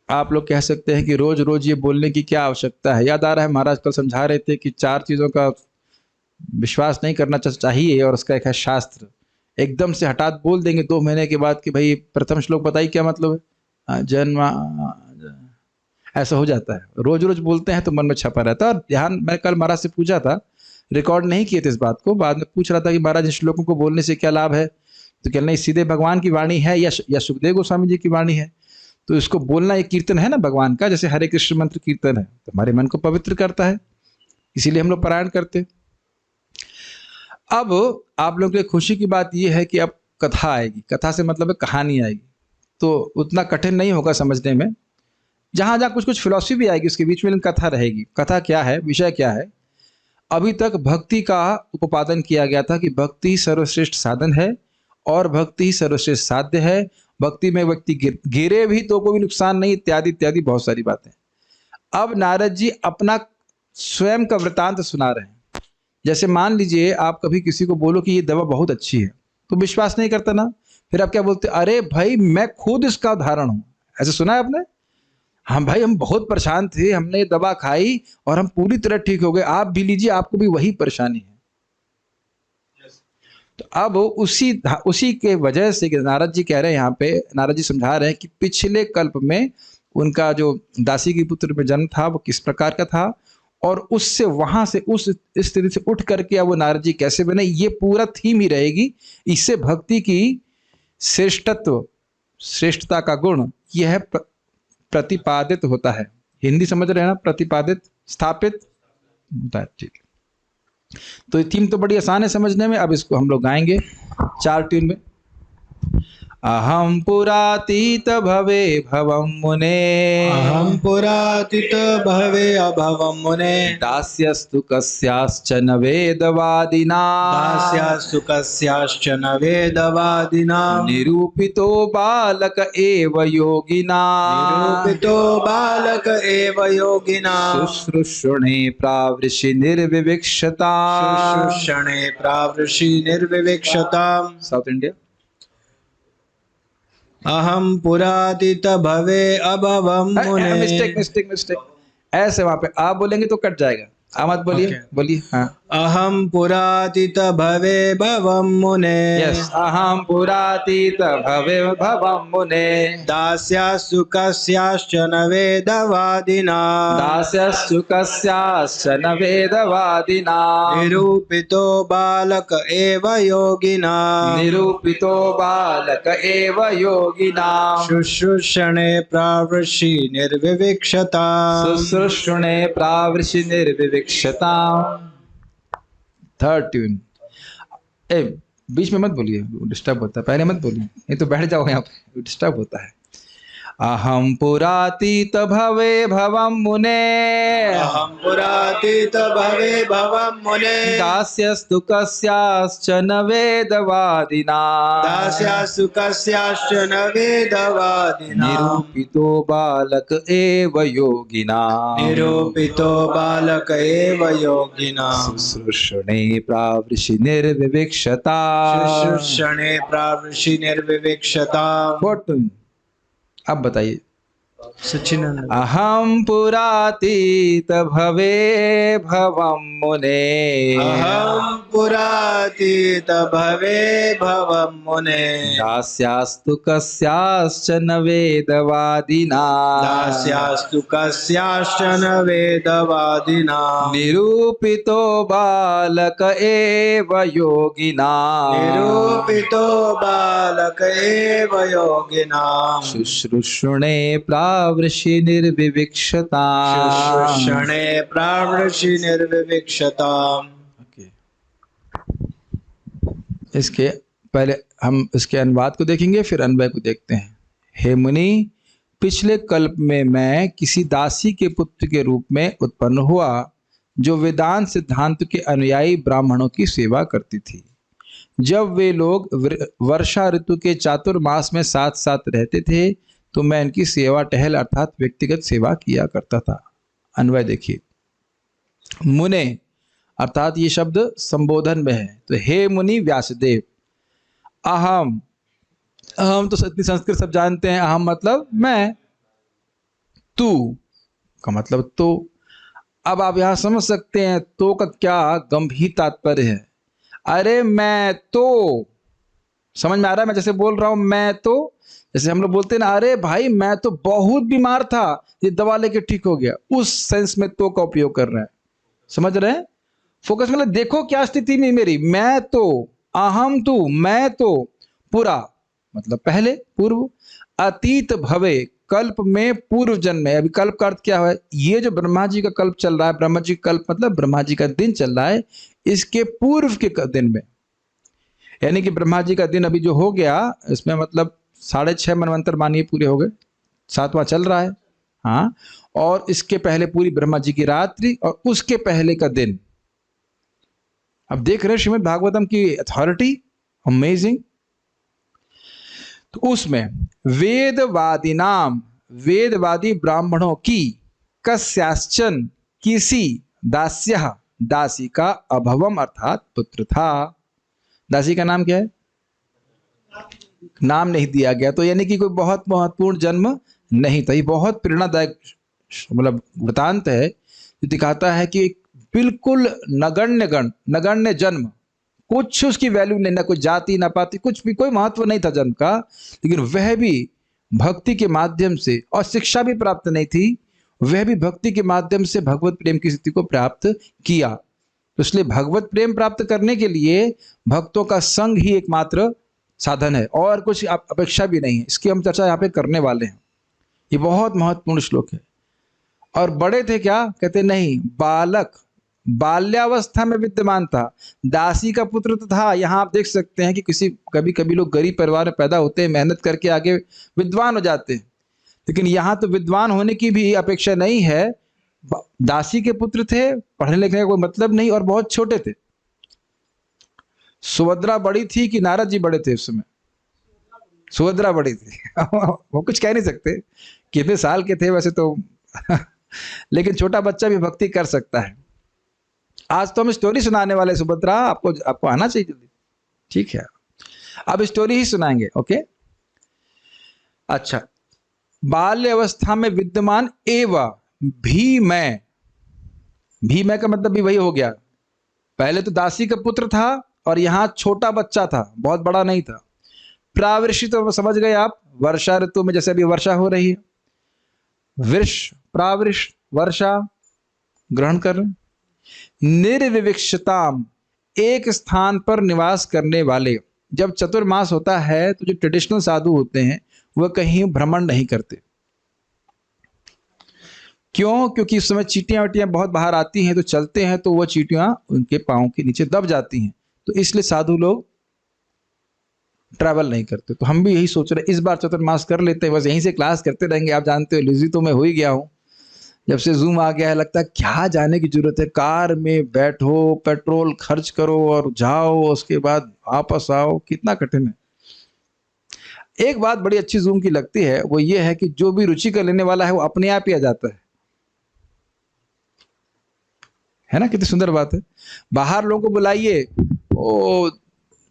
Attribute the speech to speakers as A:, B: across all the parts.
A: आप लोग कह सकते हैं कि रोज रोज ये बोलने की क्या आवश्यकता है। याद आ रहा है महाराज कल समझा रहे थे कि 4 चीज़ों का विश्वास नहीं करना चाहिए और उसका एक है शास्त्र। एकदम से हठात बोल देंगे 2 महीने के बाद कि भाई प्रथम श्लोक बताइए क्या मतलब है। जन्म ऐसा हो जाता है। रोज रोज बोलते हैं तो मन में छपा रहता है। और ध्यान, मैं कल महाराज से पूछा था, रिकॉर्ड नहीं किए थे इस बात को, बाद में पूछ रहा था कि महाराज इन श्लोकों को बोलने से क्या लाभ है। तो कह नहीं, सीधे भगवान की वाणी है या सुखदेव गोस्वामी जी की वाणी है, तो इसको बोलना एक कीर्तन है ना भगवान का, जैसे हरे कृष्ण मंत्र कीर्तन है, तो हमारे मन को पवित्र करता है, इसीलिए हम लोग पारायण करते। अब आप लोगों के लिए खुशी की बात यह है कि अब कथा आएगी। कथा से मतलब है कहानी आएगी, तो उतना कठिन नहीं होगा समझने में। जहां जहां कुछ कुछ फिलॉसफी भी आएगी उसके बीच में, कथा रहेगी। कथा क्या है, विषय क्या है। अभी तक भक्ति का उपादन किया गया था कि भक्ति सर्वश्रेष्ठ साधन है और भक्ति ही सर्वश्रेष्ठ साध्य है। भक्ति में व्यक्ति गिरे भी तो कोई नुकसान नहीं, इत्यादि इत्यादि बहुत सारी बातें। अब नारद जी अपना स्वयं का वृतांत सुना रहे हैं। जैसे मान लीजिए आप कभी किसी को बोलो कि ये दवा बहुत अच्छी है, तो विश्वास नहीं करता ना, फिर आप क्या बोलते, अरे भाई मैं खुद इसका उदाहरण हूं। ऐसे सुना है आपने? हम भाई हम बहुत परेशान थे, हमने ये दवा खाई और हम पूरी तरह ठीक हो गए, आप भी लीजिए, आपको भी वही परेशानी है। तो अब उसी के वजह से नारद जी कह रहे हैं, यहाँ पे नारद जी समझा रहे हैं कि पिछले कल्प में उनका जो दासी की पुत्र में जन्म था वो किस प्रकार का था, और उससे वहां से उस स्थिति से उठ करके अब वो नारद जी कैसे बने, ये पूरा थीम ही रहेगी। इससे भक्ति की श्रेष्ठता का गुण यह प्रतिपादित होता है। हिंदी समझ रहे हैं ना? प्रतिपादित, स्थापित होता है। ठीक, तो ये थीम तो बड़ी आसान है समझने में। अब इसको हम लोग गाएंगे 4 ट्यून में। अहम पुरातीत भवे भवम मुने,
B: अहम पुरातीत भवे अभवम मुने,
A: दास्यस्तु कस्याश्चन वेदवादिना,
B: दास्यास्तु कस्याश्चन वेदवादिना,
A: निरूपितो बालक एव योगिना,
B: निरूपितो बालक एव योगिना,
A: शुश्रूषणे प्रावृषि निर्विवक्षता,
B: शुश्रूषणे प्रावृषि निर्विवक्षता।
A: South India.
B: अहम पुरातीत भवे अभवम मुने।
A: मिस्टेक। ऐसे वहां पे आप बोलेंगे तो कट जाएगा। आप मत बोलिए, बोलिए। हाँ,
B: अहम पुरातीत भवे भवम मुने,
A: यस, अहम पुरातीत भवे भवम मुने,
B: दास्यास्तु कस्याश्चन वेदवादिना,
A: दास्यस्तु कस्याश्चन वेदवादिना,
B: निरूपितो बालक एव योगिना,
A: निरूपितो बालक एव योगिना,
B: शुश्रूषणे प्रावृषि निर्विवक्षता,
A: शुश्रूषणे प्रावृषि निर्विवक्षता। 3rd tune. ए, बीच में मत बोलिए, डिस्टर्ब होता है। पहले मत बोलिए, नहीं तो बैठ जाओ यहाँ पे, डिस्टर्ब होता है। अहम पुरातीत भवे भवम मुने,
B: अहम पुरातीत भवे भवम मुने,
A: दास्यस्तु कस्याश्चन वेदवादिना,
B: दास्यास्तु कस्याश्चन वेदवादिना,
A: निरूपितो बालक एव योगिना,
B: निरूपितो बालक एव योगिना,
A: शुश्रूषणे प्रावृषि निर्विवक्षता,
B: शुश्रूषणे प्रावृषि निर्विवक्षता।
A: 4th tune. अब बताइए।
B: सच्चिदानंद।
A: अहम पुरातीत भवे भवम मुने,
B: अहम पुरातीत भवे भवम मुने,
A: दास्यास्तु कस्याश्चन वेदवादिना,
B: दास्यास्तु कस्याश्चन वेदवादिना,
A: निरूपितो बालक एव योगिना,
B: निरूपितो बालक एव योगिना,
A: शुश्रूषणे प्रावृषि निर्विवक्षता,
B: शुश्रूषणे प्रावृषि निर्विवक्षता।
A: इसके पहले हम इसके अनुवाद को देखेंगे, फिर अन्वय को देखते हैं। हे मुनि, पिछले कल्प में मैं किसी दासी के पुत्र के रूप में उत्पन्न हुआ, जो वेदांत सिद्धांत के अनुयायी ब्राह्मणों की सेवा करती थी। जब वे लोग वर्षा ऋतु के चातुर्मास में साथ साथ रहते थे, तो मैं इनकी सेवा टहल अर्थात व्यक्तिगत सेवा किया करता था। अन्वय देखिए। मुने अर्थात ये शब्द संबोधन में है, तो हे मुनि व्यासदेव। अहम, अहम तो इतनी संस्कृत सब जानते हैं, अहम मतलब मैं। तू का मतलब तो। अब आप यहां समझ सकते हैं तो का क्या गंभीर तात्पर्य है। अरे मैं तो, समझ में आ रहा है मैं जैसे बोल रहा हूं मैं तो, जैसे हम लोग बोलते हैं ना, अरे भाई मैं तो बहुत बीमार था, ये दवा लेके ठीक हो गया, उस सेंस में तो का उपयोग कर रहे हैं। समझ रहे हैं? फोकस मतलब देखो क्या स्थिति में मेरी, मैं तो, अहम तू, मैं तो, पुरा मतलब पहले, पूर्व, अतीत भवे कल्प में पूर्व जन्म में। अभी कल्प का अर्थ क्या है? ये जो ब्रह्मा जी का कल्प चल रहा है, ब्रह्मा जी का कल्प मतलब ब्रह्मा जी का दिन चल रहा है, इसके पूर्व के दिन में, यानी कि ब्रह्मा जी का दिन अभी जो हो गया, इसमें मतलब 6.5 मनवंतर मानिए पूरे हो गए, 7वां चल रहा है। हाँ, और इसके पहले पूरी ब्रह्मा जी की रात्रि और उसके पहले का दिन। अब देख रहे हैं श्रीमद् भागवतम की अथॉरिटी, अमेजिंग। तो उसमें वेदवादी नाम, वेदवादी ब्राह्मणों की, कस्याश्चन किसी दास्य, दासी का अभवम अर्थात पुत्र था। दासी का नाम क्या है? नाम नहीं दिया गया, तो यानी कि कोई बहुत महत्वपूर्ण जन्म नहीं था। ये बहुत प्रेरणादायक मतलब वृतांत है, जो दिखाता है कि बिल्कुल नगण्य जन्म, कुछ उसकी वैल्यू नहीं, ना कोई जाति ना पाति, कुछ भी कोई महत्व नहीं था जन्म का, लेकिन वह भी भक्ति के माध्यम से, और शिक्षा भी प्राप्त नहीं थी, वह भी भक्ति के माध्यम से भगवत प्रेम की स्थिति को प्राप्त किया। तो इसलिए भगवत प्रेम प्राप्त करने के लिए भक्तों का संग ही एकमात्र साधन है, और कुछ अपेक्षा भी नहीं है। इसकी हम चर्चा यहाँ पे करने वाले हैं। ये बहुत महत्वपूर्ण श्लोक है। और बड़े थे क्या? कहते नहीं, बालक बाल्यावस्था में विद्यमान था, दासी का पुत्र तो था। यहाँ आप देख सकते हैं कि कभी कभी लोग गरीब परिवार में पैदा होते हैं, मेहनत करके आगे विद्वान हो जाते हैं, लेकिन यहाँ तो विद्वान होने की भी अपेक्षा नहीं है। दासी के पुत्र थे, पढ़ने लिखने का कोई मतलब नहीं, और बहुत छोटे थे। सुभद्रा बड़ी थी कि नारद जी बड़े थे उस समय? सुभद्रा बड़ी थी वो कुछ कह नहीं सकते कितने साल के थे वैसे तो लेकिन छोटा बच्चा भी भक्ति कर सकता है। आज तो हम स्टोरी सुनाने वाले, सुभद्रा आपको आना चाहिए जल्दी, ठीक है? अब स्टोरी ही सुनाएंगे, ओके? अच्छा, बाल्य अवस्था में विद्यमान एवं भी मैं का मतलब भी वही हो गया। पहले तो दासी का पुत्र था, और यहां छोटा बच्चा था, बहुत बड़ा नहीं था। प्रावृषि तो समझ गए आप, वर्षा ऋतु में जैसे अभी वर्षा हो रही है, वृष प्रावृष वर्षा ग्रहण कर रहे। निर्विवक्षताम, एक स्थान पर निवास करने वाले। जब चतुर्मास होता है तो जो ट्रेडिशनल साधु होते हैं वह कहीं भ्रमण नहीं करते। क्यों? क्योंकि उस समय चींटियां वटियां बहुत बाहर आती हैं, तो चलते हैं तो वह चींटियां उनके पांव के नीचे दब जाती हैं, तो इसलिए साधु लोग ट्रैवल नहीं करते। तो हम भी यही सोच रहे इस बार चतुर्मास कर लेते हैं, बस यहीं से क्लास करते रहेंगे। आप जानते हो लिजी तो मैं हो ही गया हूँ, जब से जूम आ गया है लगता है क्या जाने की जरूरत है। कार में बैठो, पेट्रोल खर्च करो और जाओ, उसके बाद वापस आओ, कितना कठिन है। एक बात बड़ी अच्छी जूम की लगती है, वो ये है कि जो भी रुचि का लेने वाला है वो अपने आप ही आ जाता है ना? कितनी सुंदर बात है। बाहर लोगों को बुलाइए, वो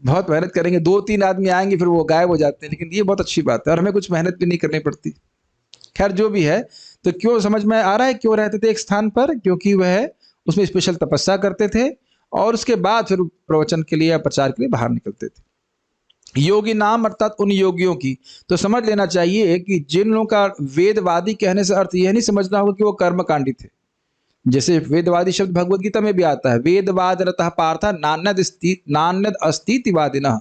A: बहुत मेहनत करेंगे, 2-3 आदमी आएंगे, फिर वो गायब हो जाते हैं, लेकिन ये बहुत अच्छी बात है, और हमें कुछ मेहनत भी नहीं करनी पड़ती। खैर जो भी है, तो क्यों समझ में आ रहा है क्यों रहते थे एक स्थान पर? क्योंकि वह उसमें स्पेशल तपस्या करते थे, और उसके बाद फिर प्रवचन के लिए या प्रचार के लिए बाहर निकलते थे। योगी नाम अर्थात उन योगियों की। तो समझ लेना चाहिए कि जिन लोगों का वेदवादी कहने से अर्थ यह नहीं समझना होगा कि वो कर्मकांडी थे। जैसे वेदवादी शब्द भगवत गीता में भी आता है, वेदवाद रतः पार्थ नान्यद अस्तिवादिनः।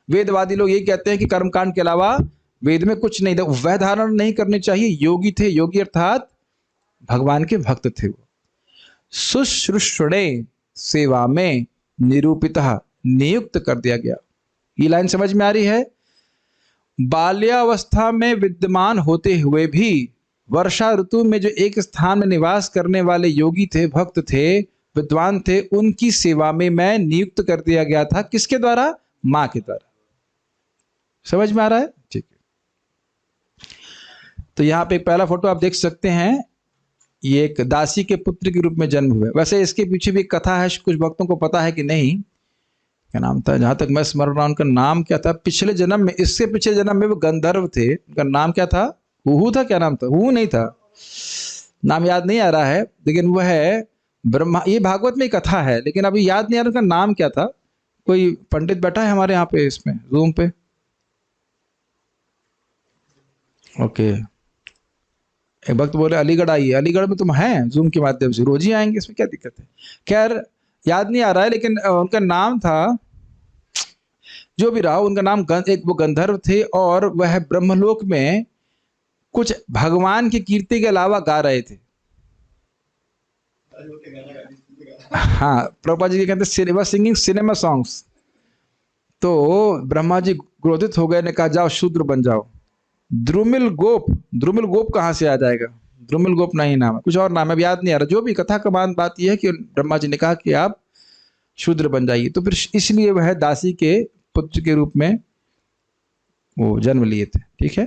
A: वेदवादी लोग यही कहते हैं कि कर्मकांड के अलावा वेद में कुछ नहीं था। वह धारण नहीं करनी चाहिए। योगी थे, योगी अर्थात भगवान के भक्त थे। वो शुश्रूषणे सेवा में निरूपित नियुक्त कर दिया गया। ये लाइन समझ में आ रही है? बाल्यावस्था में विद्यमान होते हुए भी वर्षा ऋतु में जो एक स्थान में निवास करने वाले योगी थे, भक्त थे, विद्वान थे, उनकी सेवा में मैं नियुक्त कर दिया गया था। किसके द्वारा? मां के द्वारा। समझ में आ रहा है? ठीक है। तो यहाँ पे एक पहला फोटो आप देख सकते हैं, ये एक दासी के पुत्र के रूप में जन्म हुए। वैसे इसके पीछे भी एक कथा है, कुछ भक्तों को पता है कि नहीं। क्या नाम था? जहां तक मैं स्मरण रहा उनका नाम क्या था? इससे पिछले जन्म में वो गंधर्व थे। उनका नाम क्या था? हुहू था? क्या नाम था? हुहू नहीं था, नाम याद नहीं आ रहा है, लेकिन वह है ब्रह्मा, ये भागवत में कथा है, लेकिन अभी याद नहीं आ रहा उसका नाम क्या था। कोई पंडित बैठा है हमारे यहाँ पे इसमें जूम पे? ओके, एक वक्त बोले अलीगढ़ आइए, अलीगढ़ में तुम हैं जूम के माध्यम से, रोज ही आएंगे, इसमें क्या दिक्कत है। खैर याद नहीं आ रहा है, लेकिन उनका नाम था, जो भी रहा उनका नाम, एक वो गंधर्व थे और वह ब्रह्मलोक में कुछ भगवान की कीर्ति के अलावा गा रहे थे। हाँ, प्रभुपाद जी कहते हैं सिंगिंग सिनेमा सॉन्ग्स। तो ब्रह्मा जी क्रोधित हो गए, ने कहा जाओ शूद्र बन जाओ। द्रुमिल गोप, द्रुमिल गोप कहाँ से आ जाएगा, द्रुमिल गोप नहीं नाम है, कुछ और नाम है, अब याद नहीं आ रहा। जो भी कथा का बात यह है कि ब्रह्मा जी ने कहा कि आप शूद्र बन जाइए, तो फिर इसलिए वह दासी के पुत्र के रूप में वो जन्म लिए थे। ठीक है,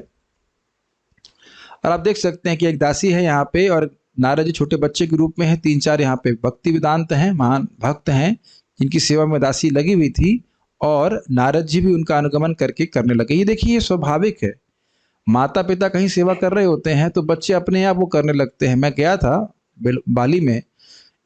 A: और आप देख सकते हैं कि एक दासी है यहाँ पे, और नारद जी छोटे बच्चे के रूप में है। 3-4 यहाँ पे भक्ति वेदांत हैं, महान भक्त हैं जिनकी सेवा में दासी लगी हुई थी, और नारद जी भी उनका अनुगमन करके करने लगे। ये देखिए, ये स्वाभाविक है, माता पिता कहीं सेवा कर रहे होते हैं तो बच्चे अपने आप वो करने लगते हैं। मैं गया था बाली में,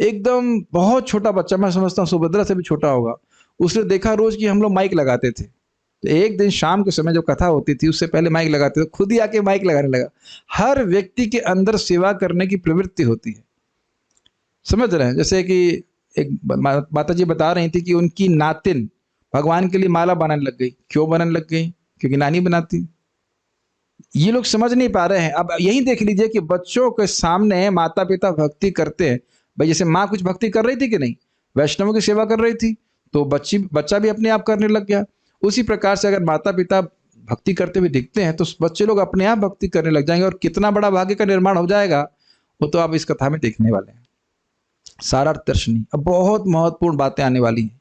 A: एकदम बहुत छोटा बच्चा, मैं समझता हूँ सुभद्रा से भी छोटा होगा, उसने देखा रोज कि हम लोग माइक लगाते थे, तो एक दिन शाम के समय जो कथा होती थी उससे पहले माइक लगाते थे, खुद ही आके माइक लगाने लगा। हर व्यक्ति के अंदर सेवा करने की प्रवृत्ति होती है, समझ रहे हैं। जैसे कि एक माता जी बता रही थी कि उनकी नातिन भगवान के लिए माला बनाने लग गई। क्यों बनाने लग गई? क्योंकि नानी बनाती। ये लोग समझ नहीं पा रहे हैं। अब यही देख लीजिए कि बच्चों के सामने माता पिता भक्ति करते हैं। भाई जैसे माँ कुछ भक्ति कर रही थी कि नहीं, वैष्णवों की सेवा कर रही थी, तो बच्चा भी अपने आप करने लग गया। उसी प्रकार से अगर माता पिता भक्ति करते हुए दिखते हैं तो बच्चे लोग अपने आप भक्ति करने लग जाएंगे, और कितना बड़ा भाग्य का निर्माण हो जाएगा वो तो आप इस कथा में देखने वाले हैं। सारार्थदर्शनी, अब बहुत महत्वपूर्ण बातें आने वाली हैं।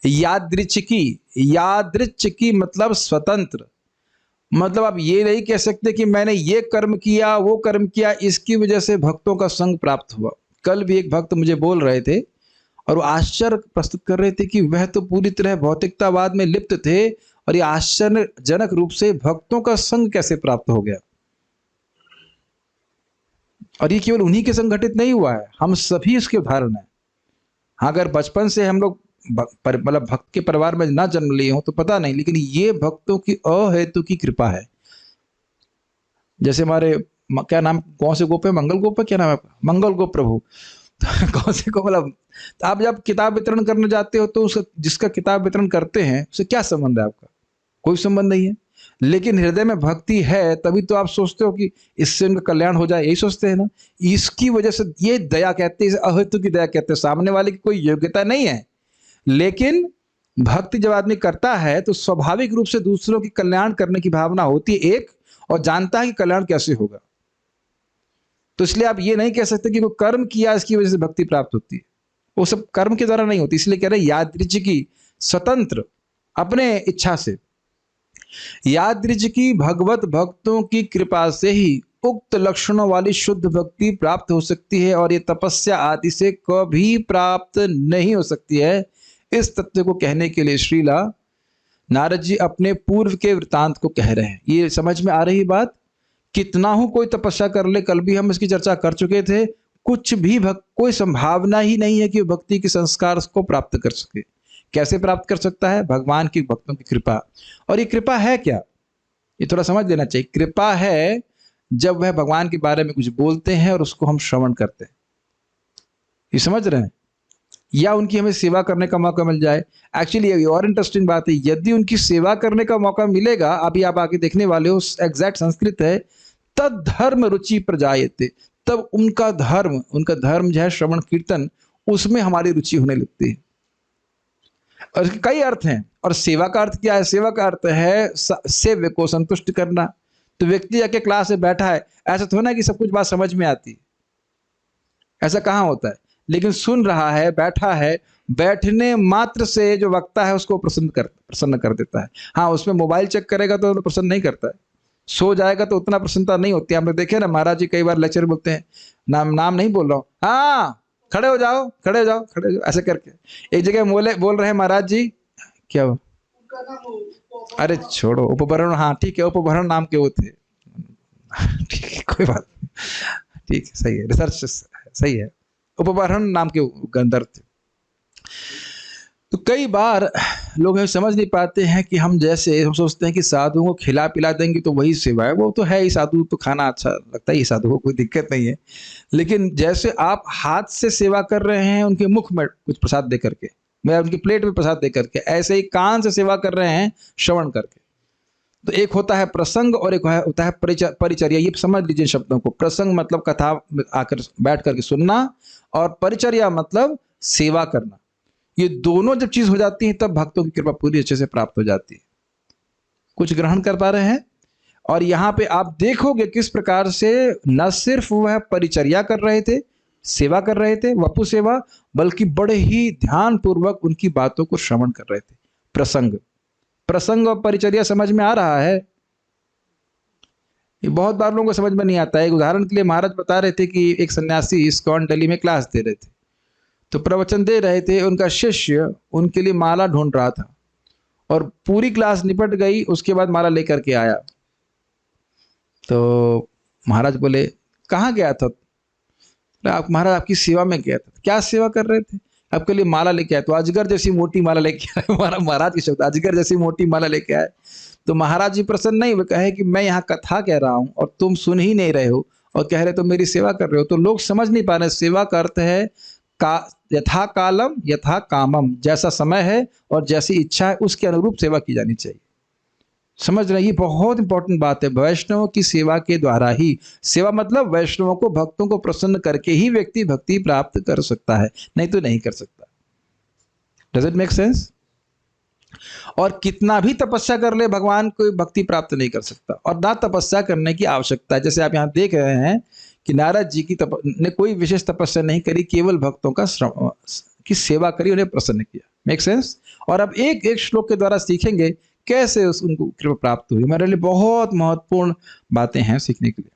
A: यादृच्छिकी, यादृच्छिकी मतलब स्वतंत्र, मतलब आप ये नहीं कह सकते कि मैंने ये कर्म किया वो कर्म किया इसकी वजह से भक्तों का संग प्राप्त हुआ। कल भी एक भक्त मुझे बोल रहे थे और वो आश्चर्य प्रस्तुत कर रहे थे कि वह तो पूरी तरह भौतिकतावाद में लिप्त थे, और ये आश्चर्यजनक रूप से भक्तों का संग कैसे प्राप्त हो गया। और ये केवल उन्हीं के संग घटित नहीं हुआ है, हम सभी इसके उदाहरण हैं। हाँ, अगर बचपन से हम लोग मतलब भक्त के परिवार में ना जन्म लिए हो तो पता नहीं, लेकिन ये भक्तों की अहेतु की कृपा है। जैसे हमारे क्या नाम, कौन से गोप है, मंगल गोप है, क्या नाम है, मंगल गोप प्रभु कौन से को, मतलब आप जब किताब वितरण करने जाते हो तो उसका, जिसका किताब वितरण करते हैं उससे क्या संबंध है आपका? कोई संबंध नहीं है। लेकिन हृदय में भक्ति है तभी तो आप सोचते हो कि इससे उनका कल्याण हो जाए, यही सोचते हैं ना। इसकी वजह से ये दया कहते हैं, अहेतु की दया कहते हैं। सामने वाले की कोई योग्यता नहीं है, लेकिन भक्ति जब आदमी करता है तो स्वाभाविक रूप से दूसरों की कल्याण करने की भावना होती है एक, और जानता है कि कल्याण कैसे होगा। तो इसलिए आप ये नहीं कह सकते कि वो कर्म किया इसकी वजह से भक्ति प्राप्त होती है, वो सब कर्म के द्वारा नहीं होती। इसलिए कह रहे यादृच्छिकी, स्वतंत्र, अपने इच्छा से। यादृच्छिकी भगवत भक्तों की कृपा से ही उक्त लक्षणों वाली शुद्ध भक्ति प्राप्त हो सकती है, और ये तपस्या आदि से कभी प्राप्त नहीं हो सकती है। इस तथ्य को कहने के लिए श्रीला नारद जी अपने पूर्व के वृतांत को कह रहे हैं। ये समझ में आ रही बात? कितना हो कोई तपस्या कर ले, कल भी हम इसकी चर्चा कर चुके थे, कुछ भी कोई संभावना ही नहीं है कि भक्ति के संस्कार को प्राप्त कर सके। कैसे प्राप्त कर सकता है? भगवान की भक्तों की कृपा। और ये कृपा है क्या, ये थोड़ा समझ लेना चाहिए। कृपा है जब वह भगवान के बारे में कुछ बोलते हैं और उसको हम श्रवण करते हैं, ये समझ रहे हैं, या उनकी हमें सेवा करने का मौका मिल जाए। एक्चुअली ये और इंटरेस्टिंग बात है, यदि उनकी सेवा करने का मौका मिलेगा, अभी आप आगे देखने वाले हो, एग्जैक्ट संस्कृत है, तद धर्म रुचि प्रजायते, तब उनका धर्म जो है श्रवण कीर्तन, उसमें हमारी रुचि होने लगती है। और इसके कई अर्थ हैं। और सेवा का अर्थ क्या है? सेवा का अर्थ है सेव्य को संतुष्ट करना। तो व्यक्ति जाके क्लास में बैठा है, ऐसा थोड़ा ना कि सब कुछ बात समझ में आती, ऐसा कहाँ होता है। लेकिन सुन रहा है, बैठा है, बैठने मात्र से जो वक्ता है उसको प्रसन्न कर देता है। हाँ, उसमें मोबाइल चेक करेगा तो प्रसन्न नहीं करता है, सो जाएगा तो उतना प्रसन्नता नहीं होती। आपने देखे ना, महाराज जी कई बार लेक्चर बोलते हैं, नाम नहीं बोल रहा हूँ, हाँ खड़े हो जाओ, खड़े हो जाओ, खड़े हो जाओ, ऐसे करके। एक जगह बोल रहे हैं महाराज जी, क्या हुआ? अरे छोड़ो, उपभरण, हाँ ठीक है, उपभरण नाम के वो थे, ठीक है कोई बात नहीं। ठीक है, सही है, रिसर्च सही है। उपबरहन नाम के गंधर्व थे। तो कई बार लोग ये समझ नहीं पाते हैं कि हम सोचते हैं कि साधुओं को खिला पिला देंगे तो वही सेवा है। वो तो है ही, साधु तो खाना अच्छा लगता ही साधु को, कोई दिक्कत नहीं है। लेकिन जैसे आप हाथ से सेवा कर रहे हैं उनके मुख में कुछ प्रसाद दे करके, मैं उनकी प्लेट में प्रसाद दे करके, ऐसे ही कान से सेवा कर रहे हैं श्रवण करके। तो एक होता है प्रसंग और एक होता है परिचर्या। ये समझ लीजिए शब्दों को। प्रसंग मतलब कथा में आकर बैठ करके सुनना, और परिचर्या मतलब सेवा करना। ये दोनों जब चीज हो जाती है तब भक्तों की कृपा पूरी अच्छे से प्राप्त हो जाती है। कुछ ग्रहण कर पा रहे हैं? और यहाँ पे आप देखोगे किस प्रकार से न सिर्फ वह परिचर्या कर रहे थे, सेवा कर रहे थे, वपु सेवा, बल्कि बड़े ही ध्यान पूर्वक उनकी बातों को श्रवण कर रहे थे। प्रसंग और परिचर्या समझ में आ रहा है? ये बहुत बार लोगों को समझ में नहीं आता है। एक उदाहरण के लिए महाराज बता रहे थे कि एक सन्यासी इस्कॉन दिल्ली में क्लास दे रहे थे, तो प्रवचन दे रहे थे, उनका शिष्य उनके लिए माला ढूंढ रहा था और पूरी क्लास निपट गई, उसके बाद माला लेकर के आया। तो महाराज बोले कहाँ गया था? आप महाराज आपकी सेवा में गया था। क्या सेवा कर रहे थे? आपके लिए माला लेके आए। तो अजगर जैसी मोटी माला लेके आए। हमारा महाराज के शब्द, अजगर जैसी मोटी माला लेके आए। तो महाराज जी प्रसन्न नहीं हुए, कहे कि मैं यहाँ कथा कह रहा हूँ और तुम सुन ही नहीं रहे हो और कह रहे तो मेरी सेवा कर रहे हो। तो लोग समझ नहीं पा रहे। सेवा का अर्थ है यथा कालम यथा कामम, जैसा समय है और जैसी इच्छा है उसके अनुरूप सेवा की जानी चाहिए। समझ रहे? ये बहुत इंपॉर्टेंट बात है। वैष्णवों की सेवा के द्वारा ही, सेवा मतलब वैष्णवों को, भक्तों को प्रसन्न करके ही व्यक्ति भक्ति प्राप्त कर सकता है, नहीं तो नहीं कर सकता। Does it make sense? और कितना भी तपस्या कर ले भगवान को भक्ति प्राप्त नहीं कर सकता, और ना तपस्या करने की आवश्यकता है। जैसे आप यहाँ देख रहे हैं कि नारद जी ने कोई विशेष तपस्या नहीं करी, केवल भक्तों की सेवा करी, उन्हें प्रसन्न किया। Make sense? और अब एक एक श्लोक के द्वारा सीखेंगे कैसे उनको कृपा प्राप्त हुई। हमारे लिए बहुत महत्वपूर्ण बातें हैं सीखने के लिए।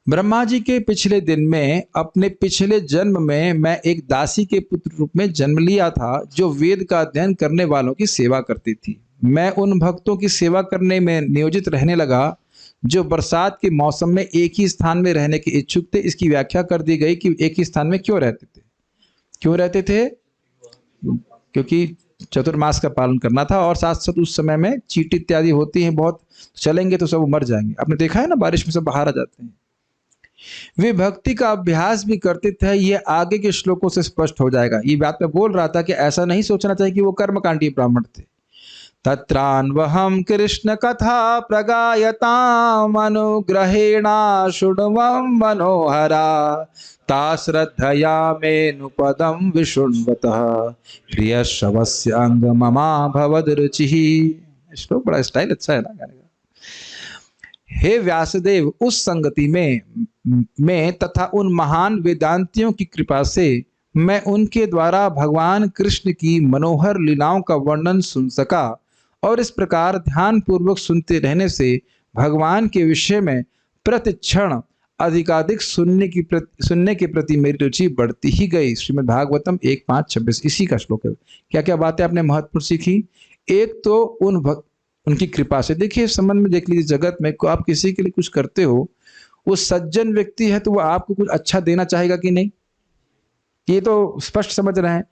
A: ब्रह्मा जी के पिछले दिन में, अपने पिछले जन्म में, मैं एक दासी के पुत्र रूप में जन्म लिया था जो वेद का अध्ययन करने वालों की सेवा करती थी। मैं उन भक्तों की सेवा करने में नियोजित रहने लगा जो बरसात के मौसम में एक ही स्थान में रहने के इच्छुक थे। इसकी व्याख्या कर दी गई कि एक ही स्थान में क्यों रहते थे। क्यों रहते थे? क्योंकि चतुर्मास का पालन करना था, और साथ साथ उस समय में चींटी इत्यादि होती हैं बहुत, चलेंगे तो सब मर जाएंगे। आपने देखा है ना, बारिश में सब बाहर आ जाते हैं। वे भक्ति का अभ्यास भी करते थे। ये आगे के श्लोकों से स्पष्ट हो जाएगा। ये बात मैं बोल रहा था कि ऐसा नहीं सोचना चाहिए कि वो कर्मकांडी ब्राह्मण थे। तत्रान्वहं कृष्ण कथा प्रगायताम् अनुग्रहेणा शृण्वं मनोहरा ता श्रद्धया मेनुपदं विशृण्वतः प्रियश्रवस्य अंग ममा भवदरुचिः। श्लोक बड़ा स्टाइल अच्छा है ना गाने का। हे व्यासदेव, उस संगति में तथा उन महान वेदांतियों की कृपा से मैं उनके द्वारा भगवान कृष्ण की मनोहर लीलाओं का वर्णन सुन सका, और इस प्रकार ध्यान पूर्वक सुनते रहने से भगवान के विषय में प्रतिक्षण अधिकाधिक सुनने के प्रति मेरी रुचि बढ़ती ही गई। श्रीमद् भागवतम 1:5-26 इसी का श्लोक है। क्या क्या बातें आपने महत्वपूर्ण सीखी? एक तो उनकी कृपा से। देखिए इस संबंध में देख लीजिए, जगत में आप किसी के लिए कुछ करते हो, वो सज्जन व्यक्ति है तो वो आपको कुछ अच्छा देना चाहेगा कि नहीं? ये तो स्पष्ट समझ रहे हैं।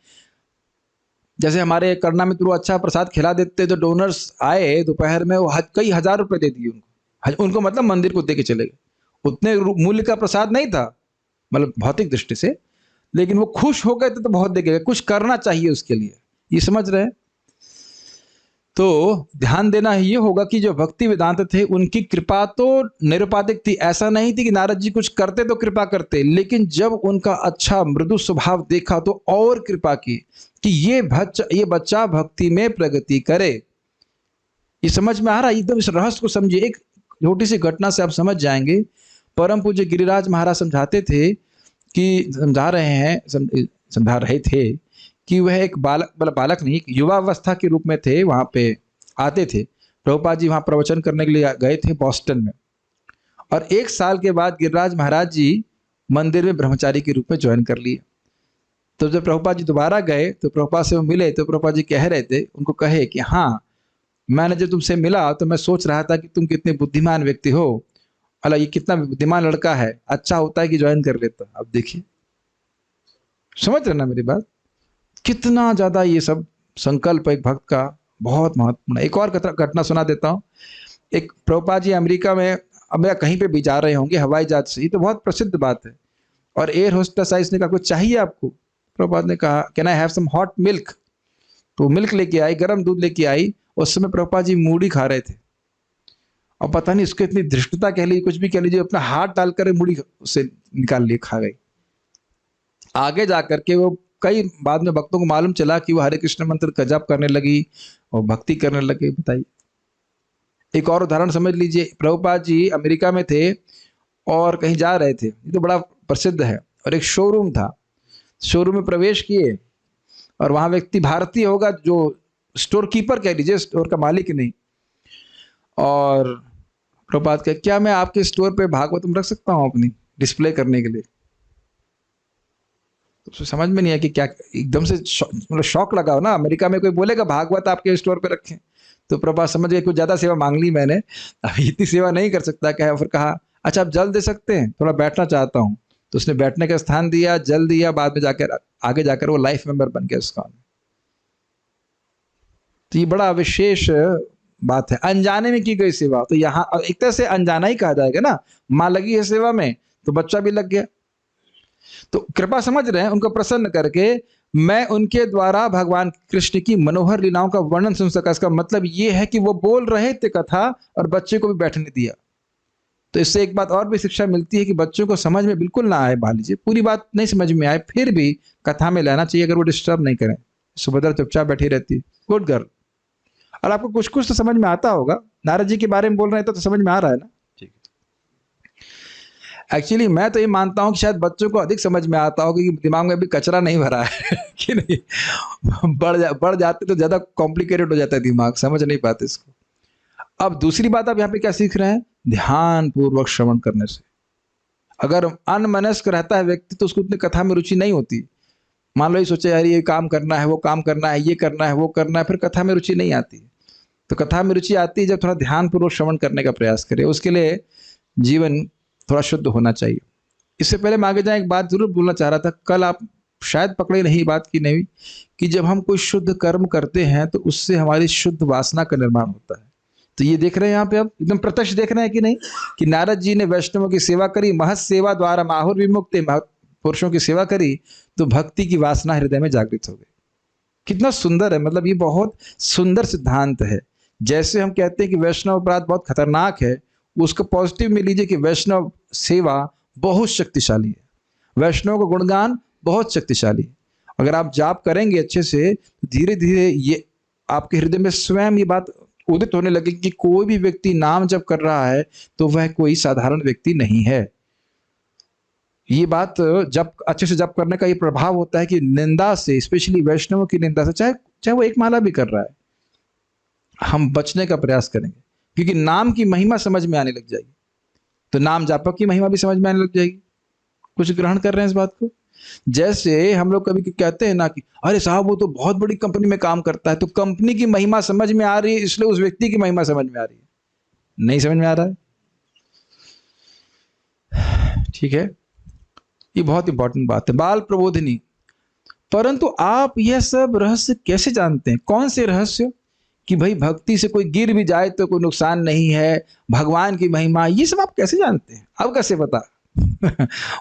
A: जैसे हमारे करना मित्र अच्छा प्रसाद खिला देते, तो डोनर्स आए दोपहर में, वो कई हजार रुपए दे दिए उनको मतलब मंदिर को दे के चले गए। उतने मूल्य का प्रसाद नहीं था, मतलब भौतिक दृष्टि से, लेकिन वो खुश हो गए थे तो बहुत दे गए। कुछ करना चाहिए उसके लिए, ये समझ रहे हैं? तो ध्यान देना ये होगा कि जो भक्ति वेदांत थे उनकी कृपा तो निरुपाधिक थी। ऐसा नहीं थी कि नारद जी कुछ करते तो कृपा करते, लेकिन जब उनका अच्छा मृदु स्वभाव देखा तो और कृपा की कि ये बच्चा भक्ति में प्रगति करे। ये समझ में आ रहा है? एकदम इस रहस्य को समझिए। एक छोटी सी घटना से आप समझ जाएंगे। परम पूज्य गिरिराज महाराज समझा रहे थे कि वह एक बालक नहीं, एक युवावस्था के रूप में थे। वहां पे आते थे, प्रभुपाद जी वहां प्रवचन करने के लिए गए थे बॉस्टन में, और 1 साल के बाद गिरिराज महाराज जी मंदिर में ब्रह्मचारी के रूप में ज्वाइन कर लिए। तो जब प्रभुपाद जी दोबारा गए तो प्रभुपाद से वो मिले, तो प्रभुपाद जी कह रहे थे, उनको कहे कि हाँ, मैंने जब तुमसे मिला तो मैं सोच रहा था कि तुम कितने बुद्धिमान व्यक्ति हो, अल्लाह ये कितना बुद्धिमान लड़का है, अच्छा होता है कि ज्वाइन कर लेता। अब देखिए, समझ रहे ना मेरी बात, कितना ज्यादा ये सब संकल्प एक भक्त का बहुत महत्वपूर्ण है। एक और घटना सुना देता हूँ। एक प्रभुपाद जी अमेरिका में, अब मैं कहीं पे भी जा रहे होंगे हवाई जहाज से, ये तो बहुत प्रसिद्ध बात है, और एयर होस्टेस आई, ने कहा कुछ चाहिए आपको? प्रभुपाद ने कहा can I have some hot milk? तो मिल्क लेके आई, गर्म दूध लेके आई। उस समय प्रभुपाद जी मूढ़ी खा रहे थे, और पता नहीं उसको इतनी धृष्टता कह लीजिए, कुछ भी कह लीजिए, अपना हाथ डालकर मूढ़ी उसे निकाल लिए, खा गई। आगे जाकर के वो कई बाद में भक्तों को मालूम चला कि वो हरे कृष्ण मंत्र का जप करने लगी और भक्ति करने लगे। बताइए। एक और उदाहरण समझ लीजिए। प्रभुपाद जी अमेरिका में थे और कहीं जा रहे थे, ये तो बड़ा प्रसिद्ध है, और एक शोरूम था। शोरूम में प्रवेश किए और वहां व्यक्ति भारतीय होगा, जो स्टोर कीपर कह लीजिए, स्टोर का मालिक नहीं। और प्रभुपाद कहे क्या मैं आपके स्टोर पे भागवतम रख सकता हूँ अपनी डिस्प्ले करने के लिए? तो समझ में नहीं आया कि क्या, एकदम से मतलब शौक लगा हो ना। अमेरिका में कोई बोलेगा भागवत आपके स्टोर पे रखें? तो प्रभुपाद समझ गए कुछ ज्यादा सेवा मांग ली मैंने, अभी इतनी सेवा नहीं कर सकता। क्या फिर कहा अच्छा आप जल दे सकते हैं, थोड़ा बैठना चाहता हूँ। तो उसने बैठने का स्थान दिया, जल दिया, बाद में जाकर आगे जाकर वो लाइफ मेंबर बन गया उसका। तो ये बड़ा विशेष बात है, अनजाने में की गई सेवा। तो यहाँ एक तरह से अनजाना ही कहा जाएगा ना, माँ लगी है सेवा में तो बच्चा भी लग गया। तो कृपा समझ रहे हैं, उनको प्रसन्न करके मैं उनके द्वारा भगवान कृष्ण की मनोहर लीलाओं का वर्णन सुन सका। इसका मतलब ये है कि वो बोल रहे थे कथा और बच्चे को भी बैठने दिया। तो इससे एक बात और भी शिक्षा मिलती है कि बच्चों को समझ में बिल्कुल ना आए, मान लीजिए पूरी बात नहीं समझ में आए, फिर भी कथा में लाना चाहिए अगर वो डिस्टर्ब नहीं करें। सुभद्रा चुपचाप बैठी रहती, गुड गर्ल। और आपको कुछ कुछ तो समझ में आता होगा, नारद जी के बारे में बोल रहे हैं तो समझ में आ रहा है ना? ठीक है। एक्चुअली मैं तो ये मानता हूँ कि शायद बच्चों को अधिक समझ में आता होगा क्योंकि दिमाग में अभी कचरा नहीं भरा है कि नहीं। बढ़ जाते तो ज्यादा कॉम्प्लिकेटेड हो जाता है दिमाग, समझ नहीं पाते इसको। अब दूसरी बात आप यहाँ पे क्या सीख रहे हैं? ध्यान पूर्वक श्रवण करने से। अगर अनमनस्क रहता है व्यक्ति तो उसको उतनी कथा में रुचि नहीं होती। मान लो ये सोचे यार ये काम करना है, वो काम करना है, ये करना है, वो करना है, फिर कथा में रुचि नहीं आती। तो कथा में रुचि आती है जब थोड़ा ध्यान पूर्वक श्रवण करने का प्रयास करें। उसके लिए जीवन थोड़ा शुद्ध होना चाहिए। इससे पहले मैं आगे जाए एक बात जरूर बोलना चाह रहा था, कल आप शायद पकड़े नहीं बात की नहीं, कि जब हम कोई शुद्ध कर्म करते हैं तो उससे हमारी शुद्ध वासना का निर्माण होता है। तो ये देख रहे हैं यहाँ पे, आप एकदम प्रत्यक्ष देख रहे हैं कि नहीं, कि नारद जी ने वैष्णवों की सेवा करी, महत् सेवा द्वारा माहुर विमुक्ति, पुरुषों की सेवा करी तो भक्ति की वासना हृदय में जागृत हो गई। कितना सुंदर है, मतलब ये बहुत सुंदर सिद्धांत है। जैसे हम कहते हैं कि वैष्णव अपराध बहुत खतरनाक है, उसको पॉजिटिव में लीजिए कि वैष्णव सेवा बहुत शक्तिशाली है, वैष्णव का गुणगान बहुत शक्तिशाली है। अगर आप जाप करेंगे अच्छे से, धीरे धीरे ये आपके हृदय में स्वयं ये बात उदित होने लगेगी कि कोई भी व्यक्ति नाम जप कर रहा है तो वह कोई साधारण व्यक्ति नहीं है। ये बात जब अच्छे से जप करने का ये प्रभाव होता है कि निंदा से, स्पेशली वैष्णवों की निंदा से, चाहे वो एक माला भी कर रहा है, हम बचने का प्रयास करेंगे, क्योंकि नाम की महिमा समझ में आने लग जाएगी। तो नाम जापक की महिमा भी समझ में आने लग जाएगी। कुछ ग्रहण कर रहे हैं इस बात को? जैसे हम लोग कभी कहते हैं ना कि अरे साहब वो तो बहुत बड़ी कंपनी में काम करता है, तो कंपनी की महिमा समझ में आ रही है इसलिए उस व्यक्ति की महिमा समझ में आ रही है, नहीं समझ में आ रहा है। ठीक है, ये बहुत इंपॉर्टेंट बात है। बाल प्रबोधिनी, परंतु आप यह सब रहस्य कैसे जानते हैं? कौन से रहस्य? कि भाई भक्ति से कोई गिर भी जाए तो कोई नुकसान नहीं है, भगवान की महिमा, ये सब आप कैसे जानते हैं? अब कैसे पता?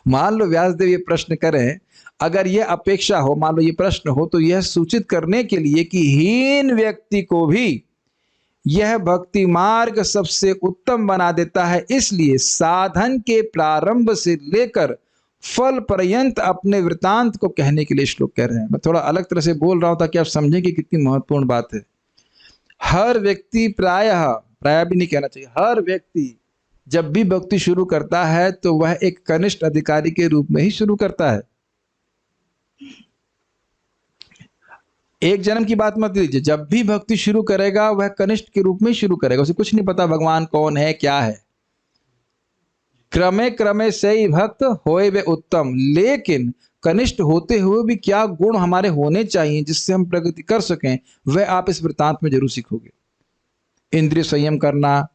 A: मान लो व्यासदेव ये प्रश्न करें, अगर ये अपेक्षा हो, मान लो ये प्रश्न हो, तो यह सूचित करने के लिए कि हीन व्यक्ति को भी यह भक्ति मार्ग सबसे उत्तम बना देता है, इसलिए साधन के प्रारंभ से लेकर फल पर्यंत अपने वृतांत को कहने के लिए श्लोक कह रहे हैं। मैं थोड़ा अलग तरह से बोल रहा हूं ताकि आप समझें कि कितनी महत्वपूर्ण बात है। हर व्यक्ति, प्रायः भी नहीं कहना चाहिए, हर व्यक्ति जब भी भक्ति शुरू करता है तो वह एक कनिष्ठ अधिकारी के रूप में ही शुरू करता है। एक जन्म की बात मत लीजिए, जब भी भक्ति शुरू करेगा वह कनिष्ठ के रूप में ही शुरू करेगा, उसे कुछ नहीं पता भगवान कौन है क्या है। क्रमे क्रमे से ही भक्त होए वे उत्तम, लेकिन कनिष्ठ होते हुए भी क्या गुण हमारे होने चाहिए जिससे हम प्रगति कर सकें, वह आप इस वृतांत में जरूर सीखोगे। इंद्रिय संयम करना,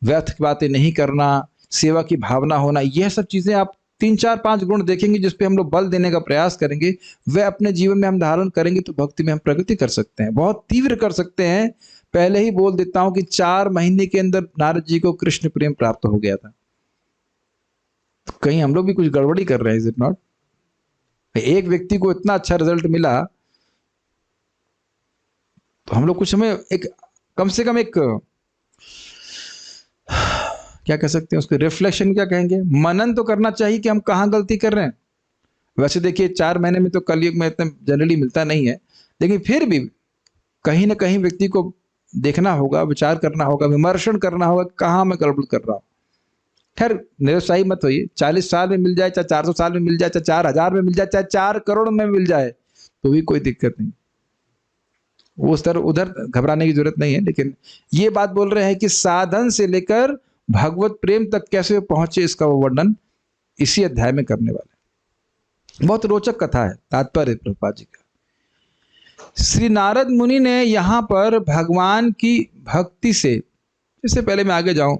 A: व्यर्थ की बातें नहीं करना, सेवा की भावना होना, यह सब चीज़ें आप 3 4 5 गुण देखेंगे जिस पे हम लोग बल देने का प्रयास करेंगे, वह अपने जीवन में हम धारण करेंगे तो भक्ति में हम प्रगति कर सकते हैं, बहुत तीव्र कर सकते हैं। पहले ही बोल देता हूं कि 4 महीने के अंदर नारद जी को कृष्ण प्रेम प्राप्त हो गया था। तो कहीं हम लोग भी कुछ गड़बड़ी कर रहे हैं, इज इट नॉट? एक व्यक्ति को इतना अच्छा रिजल्ट मिला तो हम लोग कुछ हमें एक कम से कम एक क्या कह सकते हैं उसके, रिफ्लेक्शन क्या कहेंगे, मनन तो करना चाहिए कि हम कहाँ गलती कर रहे हैं। वैसे देखिए 4 महीने में तो कलयुग में इतना जनरली मिलता नहीं है, लेकिन फिर भी कहीं ना कहीं व्यक्ति को देखना होगा, विचार करना होगा, विमर्शन करना होगा कहाँ मैं गड़बड़ कर रहा हूँ। खैर निरुत्साही मत होइए, 40 साल में मिल जाए, चाहे 400 साल में मिल जाए, चाहे 4000 में मिल जाए, चाहे 4 करोड़ में मिल जाए, तो भी कोई दिक्कत नहीं, वो उस तरह उधर घबराने की जरूरत नहीं है। लेकिन ये बात बोल रहे हैं कि साधन से लेकर भगवत प्रेम तक कैसे पहुंचे, इसका वो वर्णन इसी अध्याय में करने वाले। बहुत रोचक कथा है, तात्पर्य प्रभुपाद जी का। श्री नारद मुनि ने यहाँ पर भगवान की भक्ति से, इससे पहले मैं आगे जाऊं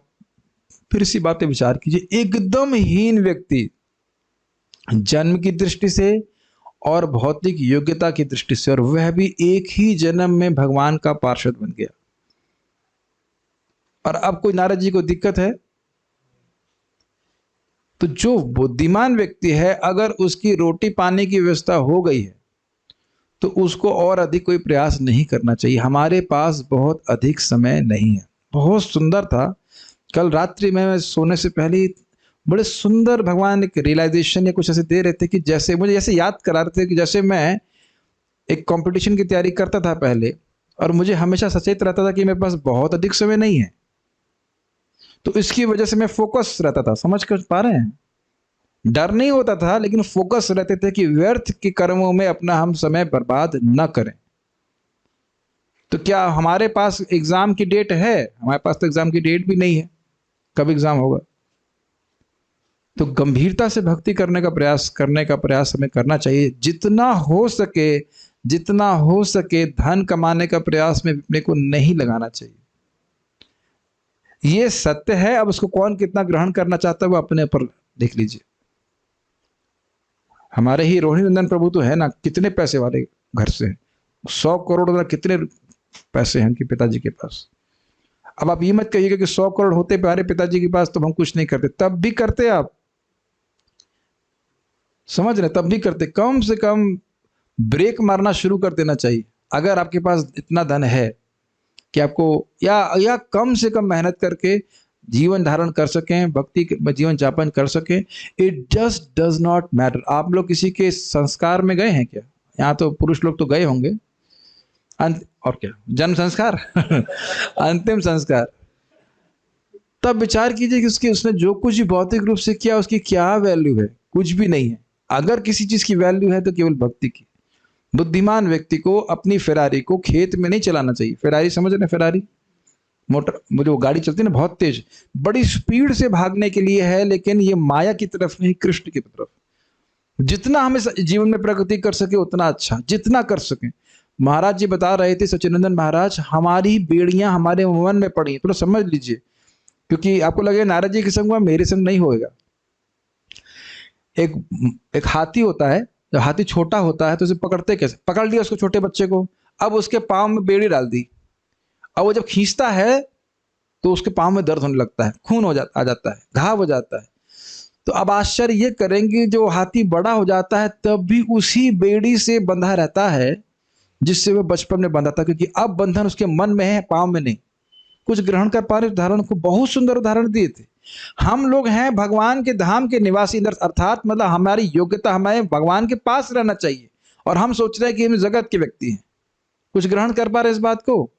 A: फिर इसी बात पे विचार कीजिए। एकदम हीन व्यक्ति जन्म की दृष्टि से और भौतिक योग्यता की दृष्टि से, और वह भी एक ही जन्म में भगवान का पार्षद बन गया। और अब कोई नारद जी को दिक्कत है? तो जो बुद्धिमान व्यक्ति है, अगर उसकी रोटी पाने की व्यवस्था हो गई है तो उसको और अधिक कोई प्रयास नहीं करना चाहिए। हमारे पास बहुत अधिक समय नहीं है। बहुत सुंदर था, कल रात्रि में मैं सोने से पहले बड़े सुंदर भगवान एक रियलाइजेशन या कुछ ऐसे दे रहे थे कि जैसे मुझे ऐसे याद करा रहे थे कि जैसे मैं एक कंपटीशन की तैयारी करता था पहले, और मुझे हमेशा सचेत रहता था कि मेरे पास बहुत अधिक समय नहीं है, तो इसकी वजह से मैं फोकस रहता था। समझ कर पा रहे हैं? डर नहीं होता था, लेकिन फोकस रहते थे कि व्यर्थ के कर्मों में अपना हम समय बर्बाद न करें। तो क्या हमारे पास एग्जाम की डेट है? हमारे पास तो एग्जाम की डेट भी नहीं है, कब एग्जाम होगा। तो गंभीरता से भक्ति करने का प्रयास हमें करना चाहिए। जितना हो सके धन कमाने का प्रयास में अपने को नहीं लगाना चाहिए। ये सत्य है। अब उसको कौन कितना ग्रहण करना चाहता है वो अपने ऊपर देख लीजिए। हमारे ही रोहिणी नंदन प्रभु तो है ना, कितने पैसे वाले घर से हैं, 100 करोड़ कितने पैसे हैं उनके पिताजी के पास। अब आप ये मत कहिएगा कि 100 करोड़ होते हमारे पिताजी के पास तो हम कुछ नहीं करते, तब भी करते। आप समझ रहे? तब भी करते। कम से कम ब्रेक मारना शुरू कर देना चाहिए। अगर आपके पास इतना धन है कि आपको या कम से कम मेहनत करके जीवन धारण कर सकें, भक्ति जीवन यापन कर सकें, it just does not matter. आप लोग किसी के संस्कार में गए हैं क्या? यहाँ तो पुरुष लोग तो गए होंगे। और क्या जन्म संस्कार अंतिम संस्कार। तब विचार कीजिए कि उसने जो कुछ भी भौतिक रूप से किया उसकी क्या वैल्यू है? कुछ भी नहीं है। अगर किसी चीज की वैल्यू है तो केवल भक्ति की। बुद्धिमान व्यक्ति को अपनी फेरारी को खेत में नहीं चलाना चाहिए। फेरारी समझ रहे? फेरारी मोटर, जो गाड़ी चलती है ना बहुत तेज, बड़ी स्पीड से भागने के लिए है, लेकिन ये माया की तरफ नहीं, कृष्ण की तरफ। जितना हमें जीवन में प्रगति कर सके उतना अच्छा, जितना कर सके। महाराज जी बता रहे थे, सच्चिदानंद महाराज, हमारी बेड़ियां हमारे मन में पड़ी, थोड़ा समझ लीजिए, क्योंकि आपको लगे नारद जी के संग हुआ, मेरे संग नहीं होएगा। एक हाथी होता है, जब हाथी छोटा होता है तो उसे पकड़ते कैसे? पकड़ लिया उसको, छोटे बच्चे को, अब उसके पाँव में बेड़ी डाल दी। अब वो जब खींचता है तो उसके पाँव में दर्द होने लगता है, खून आ जाता है, घाव हो जाता है। तो अब आश्चर्य ये करेंगे, जो हाथी बड़ा हो जाता है तब भी उसी बेड़ी से बंधा रहता है जिससे वह बचपन में बंधा था, क्योंकि अब बंधन उसके मन में है, पाँव में नहीं। कुछ ग्रहण कर पा रहे? उदाहरण को बहुत सुंदर उदाहरण दिए थे। हम लोग हैं भगवान के धाम के निवासी, अर्थात मतलब हमारी योग्यता हमें भगवान के पास रहना चाहिए, और हम सोच रहे हैं कि हम जगत के व्यक्ति हैं। कुछ ग्रहण कर पा रहे इस बात को?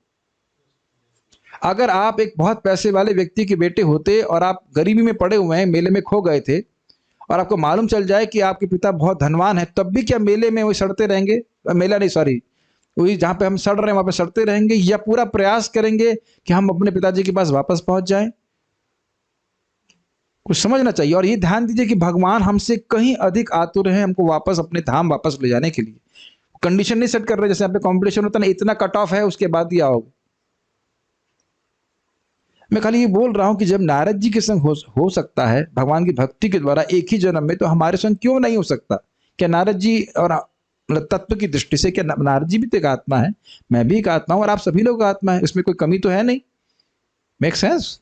A: अगर आप एक बहुत पैसे वाले व्यक्ति के बेटे होते और आप गरीबी में पड़े हुए हैं, मेले में खो गए थे, और आपको मालूम चल जाए कि आपके पिता बहुत धनवान है, तब भी क्या मेले में वो सड़ते रहेंगे? मेला नहीं, सॉरी, वही जहां पे हम सड़ रहे हैं वहां पे सड़ते रहेंगे, या पूरा प्रयास करेंगे कि हम अपने पिताजी के पास वापस पहुंच जाएं? कुछ समझना चाहिए। और ये ध्यान दीजिए कि भगवान हमसे कहीं अधिक आतुर है हमको वापस अपने धाम वापस ले जाने के लिए। कंडीशन नहीं सेट कर रहे, जैसे यहाँ पे कॉम्पिटिशन होता है ना, इतना कट ऑफ है उसके बाद ही आओगे। मैं खाली ये बोल रहा हूं कि जब नारद जी के संग हो सकता है भगवान की भक्ति के द्वारा एक ही जन्म में, तो हमारे संग क्यों नहीं हो सकता? क्या नारद जी और मतलब तत्व की दृष्टि से क्या नारद जी भी तो एक आत्मा है, मैं भी एक आत्मा हूं और आप सभी लोग आत्मा है, इसमें कोई कमी तो है नहीं। Make sense?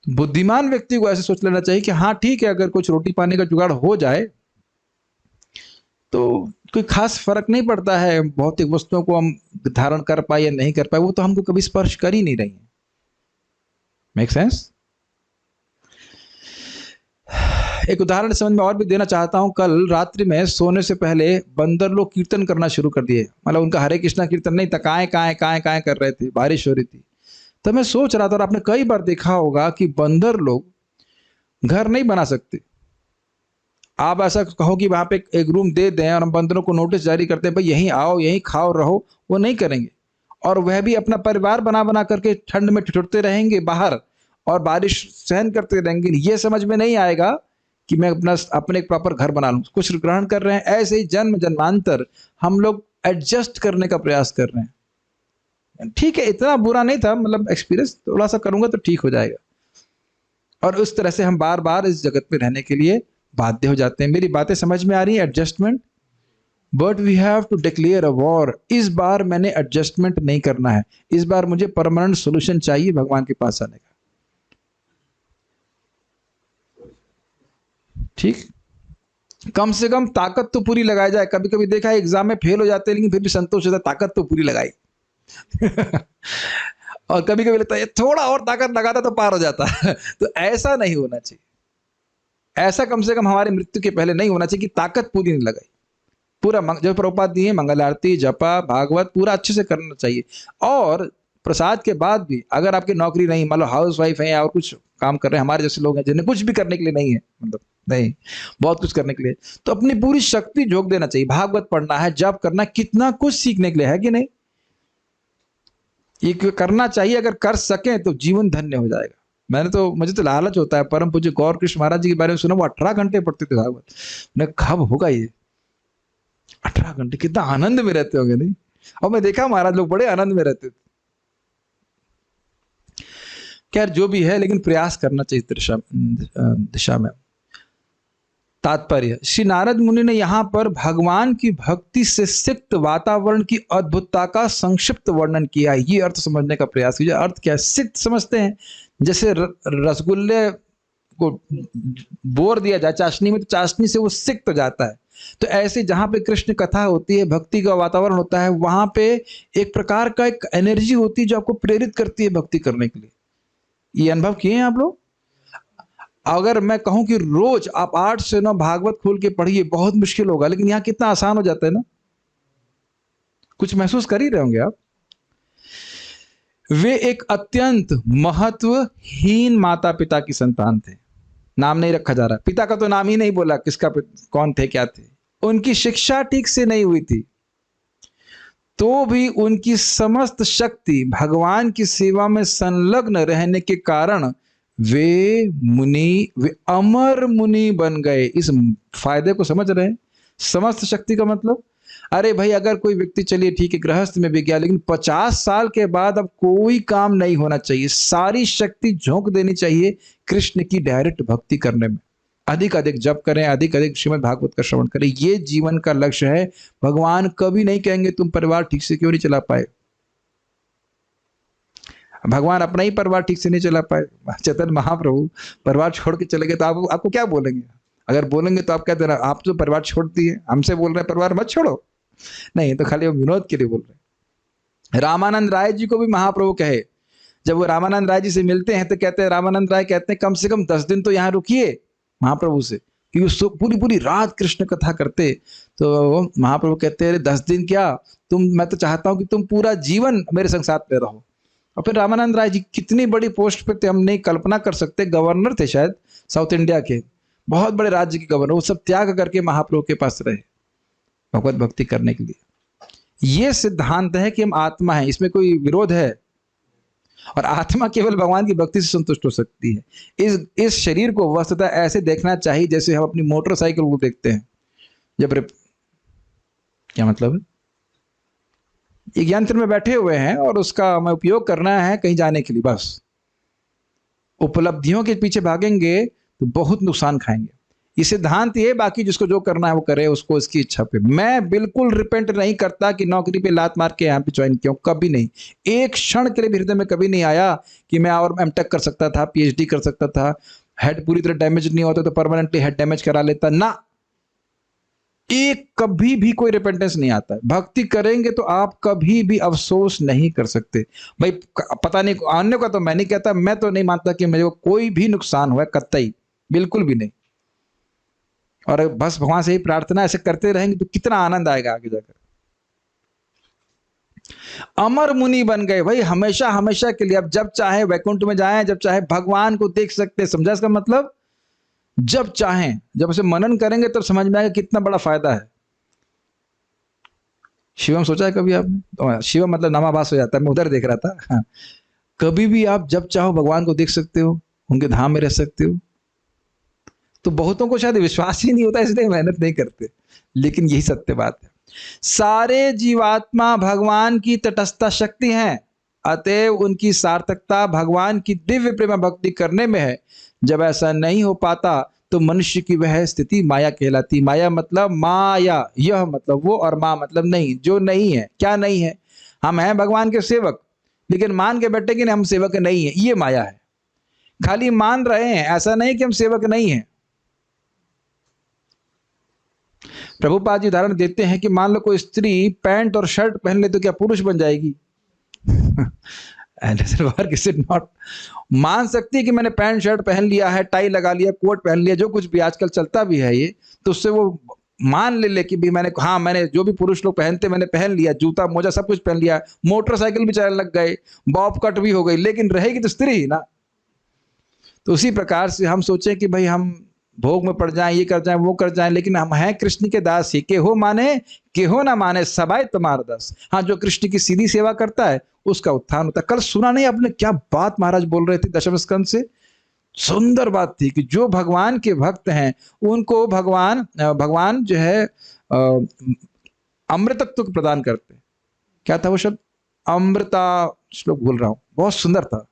A: बुद्धिमान व्यक्ति को ऐसे सोच लेना चाहिए कि हाँ ठीक है, अगर कुछ रोटी पानी का जुगाड़ हो जाए तो कोई खास फर्क नहीं पड़ता है, भौतिक वस्तुओं को हम धारण कर पाए या नहीं कर पाए, वो तो हमको कभी स्पर्श कर ही नहीं रही है। Make sense? एक उदाहरण समझ में और भी देना चाहता हूं। कल रात्रि में सोने से पहले बंदर लोग कीर्तन करना शुरू कर दिए, मतलब उनका हरे कृष्णा कीर्तन नहीं था, काएं काएं काएं काएं कर रहे थे, बारिश हो रही थी। तो मैं सोच रहा था, और आपने कई बार देखा होगा कि बंदर लोग घर नहीं बना सकते। आप ऐसा कहो कि वहां पे एक रूम दे दें और हम बंदरों को नोटिस जारी करते हैं भाई यहीं आओ यहीं खाओ रहो, वो नहीं करेंगे। और वह भी अपना परिवार बना बना करके ठंड में ठिठुरते रहेंगे बाहर और बारिश सहन करते रहेंगे। ये समझ में नहीं आएगा कि मैं अपने एक प्रॉपर घर बना लूं, कुछ ग्रहण कर रहे हैं। ऐसे ही जन्म जन्मांतर हम लोग एडजस्ट करने का प्रयास कर रहे हैं। ठीक है, इतना बुरा नहीं था, मतलब एक्सपीरियंस थोड़ा सा करूंगा तो ठीक हो जाएगा। और उस तरह से हम बार बार इस जगत में रहने के लिए बाध्य हो जाते हैं। मेरी बातें समझ में आ रही है? Adjustment. But we have to declare a war. इस बार मैंने एडजस्टमेंट नहीं करना है, इस बार मुझे परमानेंट सोल्यूशन चाहिए भगवान के पास आने का। ठीक, कम से कम ताकत तो पूरी लगाई जाए। कभी कभी देखा है एग्जाम में फेल हो जाते हैं लेकिन फिर भी संतोष होता है, ताकत तो पूरी लगाई। और कभी कभी लगता है थोड़ा और ताकत लगाता तो पार हो जाता। तो ऐसा नहीं होना चाहिए। ऐसा कम से कम हमारे मृत्यु के पहले नहीं होना चाहिए कि ताकत पूरी नहीं लगाई। पूरा जो प्रभुपाद दिए मंगल आरती जपा भागवत पूरा अच्छे से करना चाहिए। और प्रसाद के बाद भी अगर आपकी नौकरी नहीं, मान लो हाउस वाइफ है और कुछ काम कर रहे हैं, हमारे जैसे लोग हैं जिन्हें कुछ भी करने के लिए नहीं है, मतलब नहीं बहुत कुछ करने के लिए, तो अपनी पूरी शक्ति झोंक देना चाहिए। भागवत पढ़ना है, जप करना, कितना कुछ सीखने के लिए है कि नहीं? ये करना चाहिए। अगर कर सकें तो जीवन धन्य हो जाएगा। मुझे तो लालच होता है। परम पूज्य गौर कृष्ण महाराज जी के बारे में सुना, वो 18 घंटे पढ़ते थे भागवत। मैं कब होगा ये 18 घंटे? कितना आनंद में रहते होंगे नहीं? और मैं देखा महाराज लोग बड़े आनंद में रहते थे। खैर जो भी है, लेकिन प्रयास करना चाहिए दिशा में। तात्पर्य, श्री नारद मुनि ने यहाँ पर भगवान की भक्ति से सिक्त वातावरण की अद्भुतता का संक्षिप्त वर्णन किया। ये अर्थ समझने का प्रयास कीजिए। अर्थ क्या है? सिक्त समझते हैं, जैसे रसगुल्ले को बोर दिया जाए चाशनी में तो चाशनी से वो सिक्त जाता है। तो ऐसे जहां पे कृष्ण कथा होती है, भक्ति का वातावरण होता है, वहां पे एक प्रकार का एक एनर्जी होती है जो आपको प्रेरित करती है भक्ति करने के लिए। ये अनुभव किए हैं आप लोग? अगर मैं कहूं कि रोज आप 8 से 9 भागवत खोल के पढ़िए, बहुत मुश्किल होगा, लेकिन यहां कितना आसान हो जाता है ना। कुछ महसूस कर ही रहे होंगे आप। वे एक अत्यंत महत्वहीन माता पिता की संतान थे। नाम नहीं रखा जा रहा, पिता का तो नाम ही नहीं बोला, किसका कौन थे क्या थे। उनकी शिक्षा ठीक से नहीं हुई थी, तो भी उनकी समस्त शक्ति भगवान की सेवा में संलग्न रहने के कारण वे अमर मुनि बन गए। इस फायदे को समझ रहे हैं? समस्त शक्ति का मतलब, अरे भाई अगर कोई व्यक्ति, चलिए ठीक है गृहस्थ में भी गया, लेकिन 50 साल के बाद अब कोई काम नहीं होना चाहिए, सारी शक्ति झोंक देनी चाहिए कृष्ण की डायरेक्ट भक्ति करने में। अधिक अधिक जप करें, अधिक अधिक श्रीमद् भागवत का श्रवण करें। ये जीवन का लक्ष्य है। भगवान कभी नहीं कहेंगे तुम परिवार ठीक से क्यों नहीं चला पाए। भगवान अपना ही परिवार ठीक से नहीं चला पाए, चैतन्य महाप्रभु परिवार छोड़ के चले गए, तो आपको क्या बोलेंगे? अगर बोलेंगे तो आप क्या देना, आप तो परिवार छोड़ दिए, हमसे बोल रहे हैं परिवार मत छोड़ो। नहीं, तो खाली वो विनोद के लिए बोल रहे हैं। रामानंद राय जी को भी महाप्रभु कहे, जब वो रामानंद राय जी से मिलते हैं तो कहते हैं, रामानंद राय कहते हैं कम से कम 10 दिन तो यहाँ रुकिए महाप्रभु से, क्योंकि पूरी पूरी रात कृष्ण कथा करते। तो महाप्रभु कहते हैं 10 दिन क्या, मैं तो चाहता हूं कि तुम पूरा जीवन मेरे संग साथ में रहो। और फिर रामानंद राय जी कितनी बड़ी पोस्ट पे थे, हम नहीं कल्पना कर सकते। गवर्नर थे शायद साउथ इंडिया के, बहुत बड़े राज्य के गवर्नर, वो सब त्याग करके महाप्रभु के पास रहे भगवत भक्ति करने के लिए। ये सिद्धांत है कि हम आत्मा है, इसमें कोई विरोध है। और आत्मा केवल भगवान की भक्ति से संतुष्ट हो सकती है। इस शरीर को वस्तुतः ऐसे देखना चाहिए जैसे हम अपनी मोटरसाइकिल को देखते हैं। जब क्या मतलब है, एक यंत्र में बैठे हुए हैं और उसका हमें उपयोग करना है कहीं जाने के लिए, बस उपलब्धियों के पीछे भागेंगे तो बहुत नुकसान खाएंगे। ये सिद्धांत ये, बाकी जिसको जो करना है वो करे, उसको उसकी इच्छा पे। मैं बिल्कुल रिपेंट नहीं करता कि नौकरी पे लात मार के यहाँ पे ज्वाइन किया हूँ, कभी नहीं। एक क्षण के लिए भी हृदय में कभी नहीं आया कि मैं और एमटेक कर सकता था, पीएचडी कर सकता था, हेड पूरी तरह डैमेज नहीं होता तो परमानेंटली हेड डैमेज करा लेता ना। एक कभी भी कोई रिपेंटेंस नहीं आता है। भक्ति करेंगे तो आप कभी भी अफसोस नहीं कर सकते। भाई पता नहीं अन्य का तो मैं नहीं कहता, मैं तो नहीं मानता कि मेरे को कोई भी नुकसान हुआ, कतई बिल्कुल भी नहीं। और बस भगवान से ही प्रार्थना, ऐसे करते रहेंगे तो कितना आनंद आएगा आगे जाकर। अमर मुनि बन गए भाई, हमेशा हमेशा के लिए। अब जब चाहे वैकुंठ में जाएं, जब चाहे भगवान को देख सकते हैं। समझा इसका मतलब? जब चाहें, जब उसे मनन करेंगे तब समझ में आएगा कितना बड़ा फायदा है। शिवम सोचा है कभी आपने? तो शिवम मतलब नामाभास हो जाता है, मैं उधर देख रहा था। हाँ। कभी भी आप जब चाहो भगवान को देख सकते हो, उनके धाम में रह सकते हो। तो बहुतों को शायद विश्वास ही नहीं होता, इसलिए मेहनत नहीं करते, लेकिन यही सत्य बात है। सारे जीवात्मा भगवान की तटस्थ शक्ति हैं, अतएव उनकी सार्थकता भगवान की दिव्य प्रेम भक्ति करने में है। जब ऐसा नहीं हो पाता तो मनुष्य की वह स्थिति माया कहलाती। माया मतलब माया, यह मतलब वो, और माँ मतलब नहीं, जो नहीं है। क्या नहीं है? हम हैं भगवान के सेवक, लेकिन मान के बैठे कि हम सेवक नहीं है, ये माया है। खाली मान रहे हैं, ऐसा नहीं कि हम सेवक नहीं है। प्रभुपाद जी उदाहरण देते हैं कि मान लो कोई स्त्री पैंट और शर्ट पहन ले तो क्या पुरुष बन जाएगी? नॉट। मान सकती है कि मैंने पैंट शर्ट पहन लिया है, टाई लगा लिया, कोट पहन लिया, जो कुछ भी आजकल चलता भी है ये, तो उससे वो मान ले कि भी मैंने जो भी पुरुष लोग पहनते मैंने पहन लिया, जूता मोजा सब कुछ पहन लिया, मोटरसाइकिल भी चलाने लग गए, बॉब कट भी हो गई, लेकिन रहेगी तो स्त्री ही ना। तो उसी प्रकार से हम सोचें कि भाई हम भोग में पड़ जाएं, ये कर जाएं, वो कर जाएं, लेकिन हम हैं कृष्ण के दास ही। के हो माने, के हो ना माने, सबाई तुम्हार दास। हाँ, जो कृष्ण की सीधी सेवा करता है उसका उत्थान होता है। कल सुना नहीं आपने क्या बात महाराज बोल रहे थे दशम स्कंद से? सुंदर बात थी कि जो भगवान के भक्त हैं उनको भगवान जो है अमृतत्व प्रदान करते हैं। क्या था वो शब्द? अमृता, श्लोक भूल रहा हूं, बहुत सुंदर था।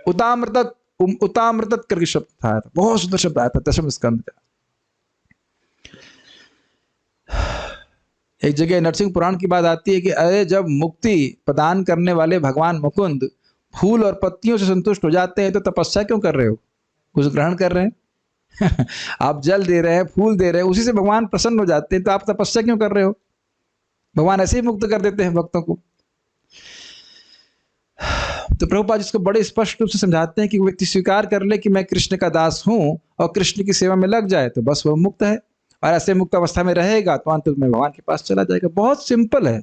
A: उतामृतत करके शब्द था, बहुत सुंदर शब्द आया था दशम स्कंद का। एक जगह नरसिंह पुराण की बात आती है कि अरे जब मुक्ति प्रदान करने वाले भगवान मुकुंद फूल और पत्तियों से संतुष्ट हो जाते हैं तो तपस्या क्यों कर रहे हो? कुछ ग्रहण कर रहे हैं। आप जल दे रहे हैं, फूल दे रहे हैं, उसी से भगवान प्रसन्न हो जाते हैं, तो आप तपस्या क्यों कर रहे हो? भगवान ऐसे ही मुक्त कर देते हैं भक्तों को। तो प्रभुपाद इसको बड़े स्पष्ट रूप से समझाते हैं कि व्यक्ति स्वीकार कर ले कि मैं कृष्ण का दास हूं और कृष्ण की सेवा में लग जाए तो बस वह मुक्त है, और ऐसे मुक्त अवस्था में रहेगा तो अंत में भगवान के पास चला जाएगा। बहुत सिंपल है।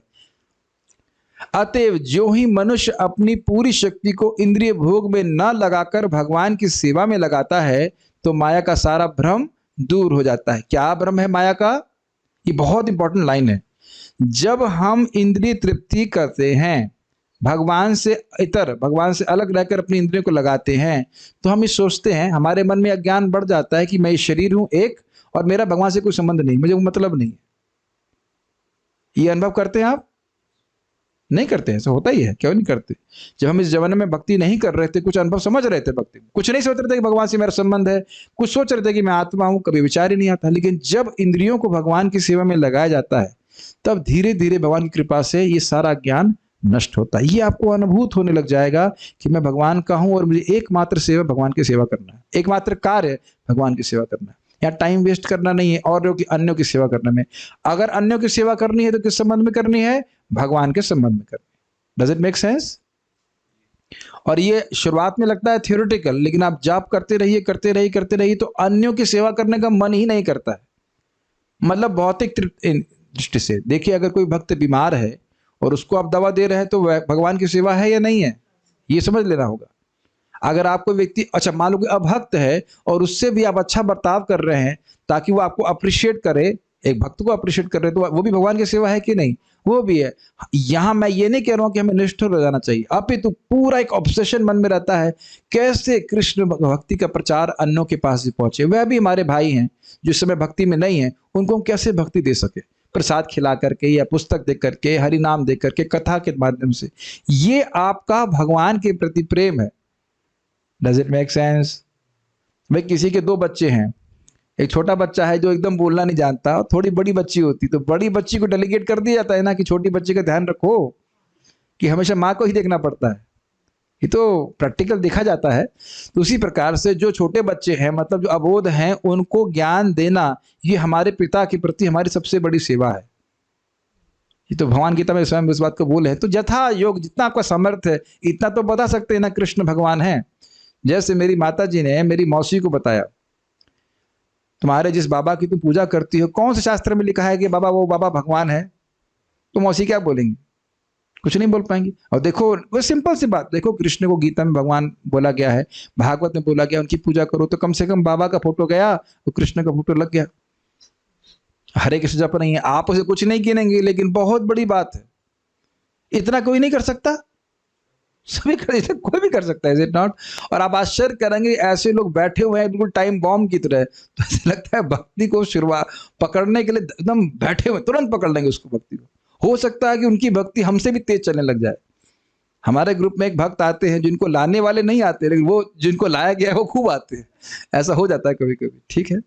A: अतएव जो ही मनुष्य अपनी पूरी शक्ति को इंद्रिय भोग में न लगाकर भगवान की सेवा में लगाता है तो माया का सारा भ्रम दूर हो जाता है। क्या भ्रम है माया का? ये बहुत इंपॉर्टेंट लाइन है। जब हम इंद्रिय तृप्ति करते हैं, भगवान से इतर, भगवान से अलग रहकर अपनी इंद्रियों को लगाते हैं, तो हम ये सोचते हैं, हमारे मन में अज्ञान बढ़ जाता है कि मैं शरीर हूं एक, और मेरा भगवान से कोई संबंध नहीं, मुझे वो मतलब नहीं है। ये अनुभव करते हैं आप? नहीं करते हैं? ऐसा होता ही है, क्यों नहीं करते? जब हम इस जमाने में भक्ति नहीं कर रहे थे, कुछ अनुभव समझ रहे थे भक्ति में, कुछ नहीं सोच रहे थे कि भगवान से मेरा संबंध है, कुछ सोच रहे थे कि मैं आत्मा हूं, कभी विचार ही नहीं आता। लेकिन जब इंद्रियों को भगवान की सेवा में लगाया जाता है तब धीरे धीरे भगवान की कृपा से ये सारा ज्ञान नष्ट होता है। ये आपको अनुभूत होने लग जाएगा कि मैं भगवान का हूं और मुझे एकमात्र सेवा भगवान की सेवा करना है, एकमात्र कार्य भगवान की सेवा करना है। यहाँ टाइम वेस्ट करना नहीं है और अन्यों की सेवा करने में। अगर अन्यों की सेवा करनी है तो किस संबंध में करनी है? भगवान के संबंध में करनी है। Does it make sense? और ये शुरुआत में लगता है थियोरेटिकल, लेकिन आप जाप करते रहिए तो अन्यों की सेवा करने का मन ही नहीं करता है। मतलब भौतिक दृष्टि से देखिए, अगर कोई भक्त बीमार है और उसको आप दवा दे रहे हैं तो वह भगवान की सेवा है या नहीं है, ये समझ लेना होगा। अगर आपको व्यक्ति, अच्छा मान लो कि अभक्त है और उससे भी आप अच्छा बर्ताव कर रहे हैं ताकि वो आपको अप्रिशिएट करे, एक भक्त को अप्रिशिएट कर रहे हैं, तो वो भी भगवान की सेवा है कि नहीं? वो भी है। यहाँ मैं ये नहीं कह रहा हूँ कि हमें निष्ठुर हो जाना चाहिए, अपितु पूरा एक ऑब्सेशन मन में रहता है कैसे कृष्ण भक्ति का प्रचार अन्यों के पास भी पहुंचे। वह भी हमारे भाई हैं जो इस समय भक्ति में नहीं है, उनको हम कैसे भक्ति दे सके, प्रसाद खिला करके या पुस्तक देख करके, हरि नाम देख करके, कथा के माध्यम से। ये आपका भगवान के प्रति प्रेम है। Does it make sense? भाई किसी के 2 बच्चे हैं, एक छोटा बच्चा है जो एकदम बोलना नहीं जानता, और थोड़ी बड़ी बच्ची होती, तो बड़ी बच्ची को डेलीगेट कर दिया जाता है ना कि छोटी बच्ची का ध्यान रखो, कि हमेशा माँ को ही देखना पड़ता है। ये तो प्रैक्टिकल देखा जाता है। तो उसी प्रकार से जो छोटे बच्चे हैं, मतलब जो अबोध हैं, उनको ज्ञान देना, ये हमारे पिता के प्रति हमारी सबसे बड़ी सेवा है। ये तो भगवान गीता में स्वयं इस बात को बोले हैं। तो यथा योग, जितना आपका सामर्थ्य है इतना तो बता सकते हैं ना, कृष्ण भगवान हैं। जैसे मेरी माता जी ने मेरी मौसी को बताया, तुम्हारे जिस बाबा की तुम पूजा करती हो, कौन से शास्त्र में लिखा है कि बाबा वो बाबा भगवान है? तो मौसी क्या बोलेंगी? कुछ नहीं बोल पाएंगी। और देखो वो सिंपल सी बात, देखो कृष्ण को गीता में भगवान बोला गया है, भागवत में बोला गया उनकी पूजा करो, तो कम से कम बाबा का फोटो गया तो कृष्ण का फोटो लग गया। हरे कृष्ण जप नहीं है, आप उसे कुछ नहीं गिनेंगे, लेकिन बहुत बड़ी बात है। इतना कोई नहीं कर सकता, सभी कर, कोई भी कर सकता है, इज इट नॉट? और आप आश्चर्य करेंगे, ऐसे लोग बैठे हुए हैं बिल्कुल टाइम बॉम्ब की तरह, तो ऐसा लगता है भक्ति को शुरुआत पकड़ने के लिए एकदम बैठे हुए, तुरंत पकड़ लेंगे उसको, भक्ति को। हो सकता है कि उनकी भक्ति हमसे भी तेज चलने लग जाए। हमारे ग्रुप में एक भक्त आते हैं जिनको लाने वाले नहीं आते, लेकिन वो जिनको लाया गया है वो खूब आते हैं। ऐसा हो जाता है कभी कभी, ठीक है?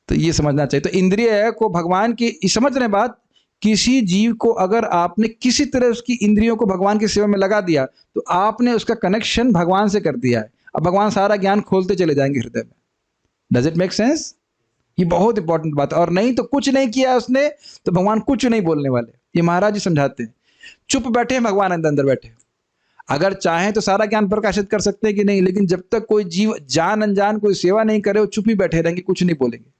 A: तो ये समझना चाहिए। तो इंद्रिय को भगवान की, समझ रहे बात, किसी जीव को अगर आपने किसी तरह उसकी इंद्रियों को भगवान की सेवा में लगा दिया, तो आपने उसका कनेक्शन भगवान से कर दिया है। अब भगवान सारा ज्ञान खोलते चले जाएंगे हृदय में। Does it make sense? ये बहुत इंपॉर्टेंट बात है। और नहीं तो कुछ नहीं किया उसने, तो भगवान कुछ नहीं बोलने वाले। ये महाराज जी समझाते हैं। चुप बैठे हैं भगवान, अंदर अंदर बैठे, अगर चाहें तो सारा ज्ञान प्रकाशित कर सकते हैं कि नहीं, लेकिन जब तक कोई जीव जान अनजान कोई सेवा नहीं करे, वो चुप ही बैठे रहेंगे, कुछ नहीं बोलेंगे।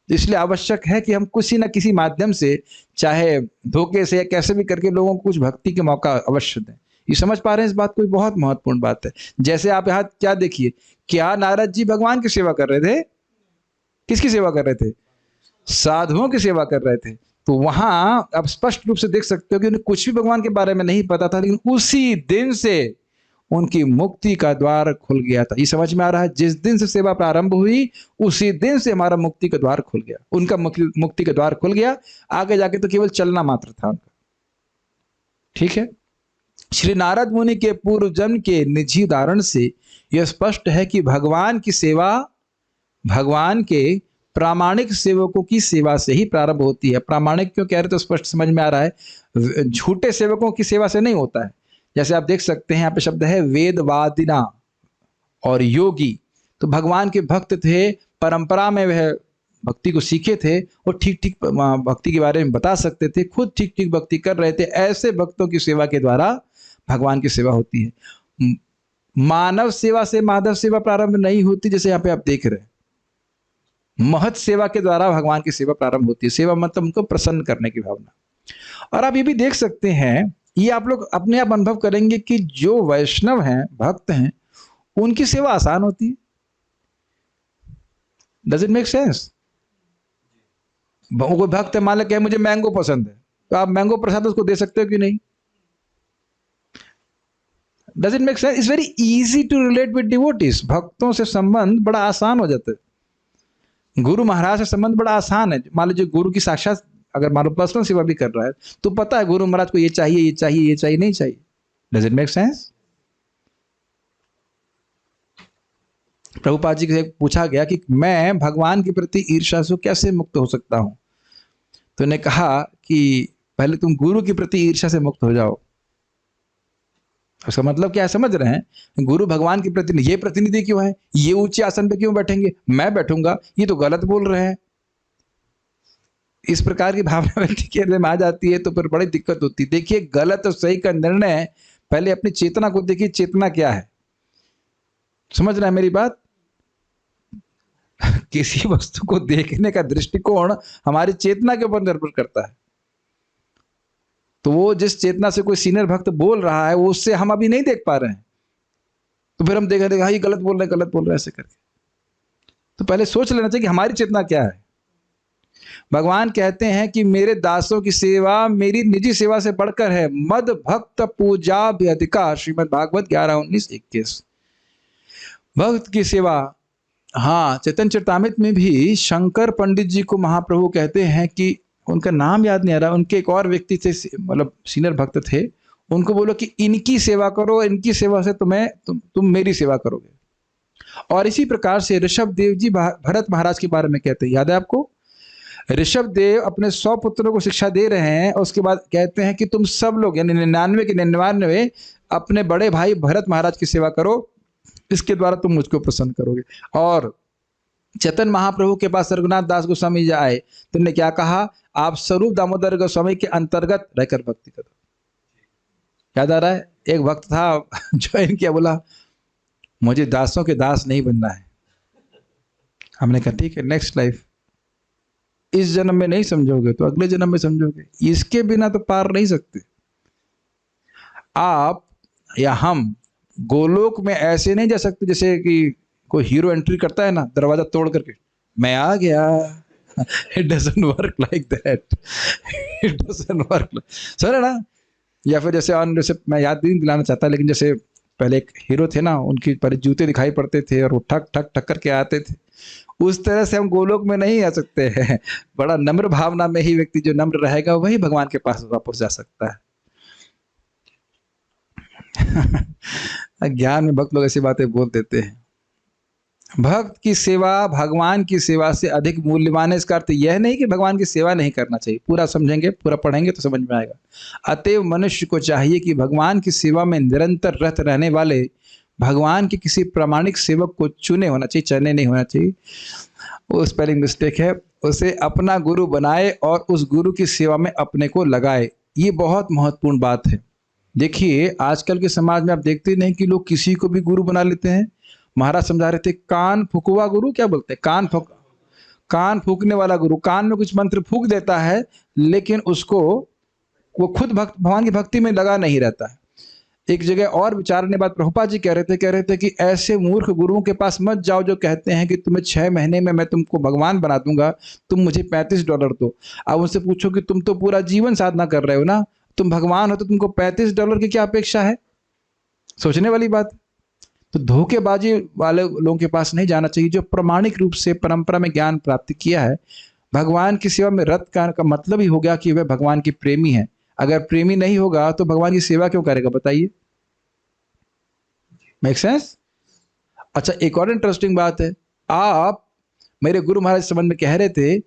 A: इसलिए आवश्यक है कि हम किसी न किसी माध्यम से, चाहे धोखे से या कैसे भी करके, लोगों को कुछ भक्ति के मौका अवश्य दें। ये समझ पा रहे हैं इस बात को? बहुत महत्वपूर्ण बात है। जैसे आप यहाँ क्या देखिए, क्या नारद जी भगवान की सेवा कर रहे थे? किसकी सेवा कर रहे थे? साधुओं की सेवा कर रहे थे। तो वहां आप स्पष्ट रूप से देख सकते हो कि उन्हें कुछ भी भगवान के बारे में नहीं पता था, लेकिन उसी दिन से उनकी मुक्ति का द्वार खुल गया था। ये समझ में आ रहा है? जिस दिन से सेवा प्रारंभ हुई, उसी दिन से हमारा मुक्ति का द्वार खुल गया, उनका मुक्ति का द्वार खुल गया। आगे जाके तो केवल चलना मात्र था उनका, ठीक है? श्री नारद मुनि के पूर्व जन्म के निजी उदाहरण से यह स्पष्ट है कि भगवान की सेवा भगवान के प्रामाणिक सेवकों की सेवा से ही प्रारंभ होती है। प्रामाणिक क्यों कह रहे, तो स्पष्ट समझ में आ रहा है, झूठे सेवकों की सेवा से नहीं होता है। जैसे आप देख सकते हैं यहाँ पे शब्द है वेदवादिना और योगी। तो भगवान के भक्त थे, परंपरा में वह भक्ति को सीखे थे और ठीक ठीक भक्ति के बारे में बता सकते थे, खुद ठीक ठीक भक्ति कर रहे थे। ऐसे भक्तों की सेवा के द्वारा भगवान की सेवा होती है। मानव सेवा से माधव सेवा प्रारंभ नहीं होती, जैसे यहाँ पे आप देख रहे हैं। महत सेवा के द्वारा भगवान की सेवा प्रारंभ होती है। सेवा मतलब उनको प्रसन्न करने की भावना। और आप ये भी देख सकते हैं, ये आप लोग अपने आप अनुभव करेंगे कि जो वैष्णव हैं, भक्त हैं, उनकी सेवा आसान होती है। Does it make sense? कोई भक्त है, मान लो कि मुझे मैंगो पसंद है, तो आप मैंगो प्रसाद उसको दे सकते हो कि नहीं? Does it make sense? It's very easy to relate with devotees. भक्तों से संबंध बड़ा आसान हो जाता है। गुरु महाराज से संबंध बड़ा आसान है। मान लीजिए गुरु की साक्षात, अगर मान लो पर्सनल सेवा भी कर रहा है, तो पता है गुरु महाराज को ये चाहिए, ये चाहिए, ये चाहिए, नहीं चाहिए। Does it make sense? Prabhupada ji से पूछा गया कि मैं भगवान के प्रति ईर्ष्या से कैसे मुक्त हो सकता हूं, तो उन्होंने कहा कि पहले तुम गुरु के प्रति ईर्ष्या से मुक्त हो जाओ। उसका मतलब क्या समझ रहे हैं? गुरु भगवान के प्रति, ये प्रतिनिधि क्यों है, ये ऊंचे आसन पे क्यों बैठेंगे, मैं बैठूंगा, ये तो गलत बोल रहे हैं। इस प्रकार की भावना व्यक्ति के हृदय में आ जाती है, तो फिर बड़ी दिक्कत होती है। देखिए, गलत और सही का निर्णय पहले अपनी चेतना को देखिए, चेतना क्या है। समझ रहे हैं मेरी बात? किसी वस्तु को देखने का दृष्टिकोण हमारी चेतना के ऊपर निर्भर करता है। तो वो जिस चेतना से कोई सीनियर भक्त बोल रहा है, वो उससे हम अभी नहीं देख पा रहे हैं, तो फिर हम देखेंगे हाँ ये गलत बोल रहे हैं, गलत बोल रहे हैं, ऐसे करके। तो पहले सोच लेना चाहिए कि हमारी चेतना क्या है। भगवान कहते हैं कि मेरे दासों की सेवा मेरी निजी सेवा से बढ़कर है। मद भक्त पूजा भी अधिकार, श्रीमद् भागवत 11:19-21। भक्त की सेवा, हाँ, चैतन्य चरितामृत में भी शंकर पंडित जी को महाप्रभु कहते हैं कि, उनका नाम याद नहीं आ रहा, उनके एक और व्यक्ति थे, मतलब सीनियर भक्त थे, उनको बोलो कि इनकी सेवा करो, इनकी सेवा से तुम मेरी सेवा करोगे। और इसी प्रकार से ऋषभ देव जी भरत महाराज के बारे में कहते हैं, याद है आपको? ऋषभ देव अपने 100 पुत्रों को शिक्षा दे रहे हैं और उसके बाद कहते हैं कि तुम सब लोग यानी 99 के 99 अपने बड़े भाई भरत महाराज की सेवा करो, इसके द्वारा तुम मुझको प्रसन्न करोगे। और चैतन्य महाप्रभु के पास रघुनाथ दास गोस्वामी जी आए, तुमने क्या कहा? आप स्वरूप दामोदर गोस्वामी के अंतर्गत रहकर भक्ति करो। याद आ रहा है? एक भक्त था ज्वाइन किया, बोला मुझे दासों के दास नहीं बनना है। हमने कहा ठीक है, नेक्स्ट लाइफ, इस जन्म में नहीं समझोगे तो अगले जन्म में समझोगे, इसके बिना तो पार नहीं सकते। आप या हम गोलोक में ऐसे नहीं जा सकते जैसे कि कोई हीरो एंट्री करता है ना दरवाजा तोड़ करके, मैं आ गया। It doesn't work like that, it doesn't work, sir ना। या फिर जैसे मैं याद नहीं दिलाना चाहता, लेकिन जैसे पहले एक हीरो थे ना, उनकी पर जूते दिखाई पड़ते थे और वो ठक ठक ठक करके आते थे, उस तरह से हम गोलोक में नहीं आ सकते हैं। बड़ा नम्र भावना में ही व्यक्ति जो नम्र रहेगा वही भगवान के पास वापस जा सकता है। ज्ञान में भक्त लोग ऐसी बातें बोल देते हैं। भक्त की सेवा भगवान की सेवा से अधिक मूल्यवान है। इसका अर्थ यह नहीं कि भगवान की सेवा नहीं करना चाहिए, पूरा समझेंगे, पूरा पढ़ेंगे तो समझ में आएगा। अतएव मनुष्य को चाहिए कि भगवान की सेवा में निरंतर रत रहने वाले भगवान के किसी प्रामाणिक सेवक को चुने होना चाहिए, चने नहीं होना चाहिए, वो स्पेलिंग मिस्टेक है, उसे अपना गुरु बनाए और उस गुरु की सेवा में अपने को लगाए। ये बहुत महत्वपूर्ण बात है। देखिए आजकल के समाज में आप देखते नहीं कि लोग किसी को भी गुरु बना लेते हैं। महाराज समझा रहे थे, कान फुकवा गुरु, क्या बोलते हैं, कान फूकने वाला गुरु, कान में कुछ मंत्र फूक देता है लेकिन उसको वो खुद भगवान की भक्ति में लगा नहीं रहता है। एक जगह और विचारने बात प्रभुपाद जी कह रहे थे कि ऐसे मूर्ख गुरुओं के पास मत जाओ जो कहते हैं कि तुम्हें 6 महीने में मैं तुमको भगवान बना दूंगा, तुम मुझे $35 दो। अब उनसे पूछो कि तुम तो पूरा जीवन साधना कर रहे हो ना, तुम भगवान हो तो तुमको $35 की क्या अपेक्षा है? सोचने वाली बात। तो धोखेबाजी वाले लोगों के पास नहीं जाना चाहिए जो प्रामाणिक रूप से परंपरा में ज्ञान प्राप्त किया है। भगवान की सेवा में रत का मतलब ही हो गया कि वह भगवान की प्रेमी है। अगर प्रेमी नहीं होगा तो भगवान की सेवा क्यों करेगा, बताइए? Make sense? अच्छा, एक और इंटरेस्टिंग बात है, आप मेरे गुरु महाराज संबंध में कह रहे थे,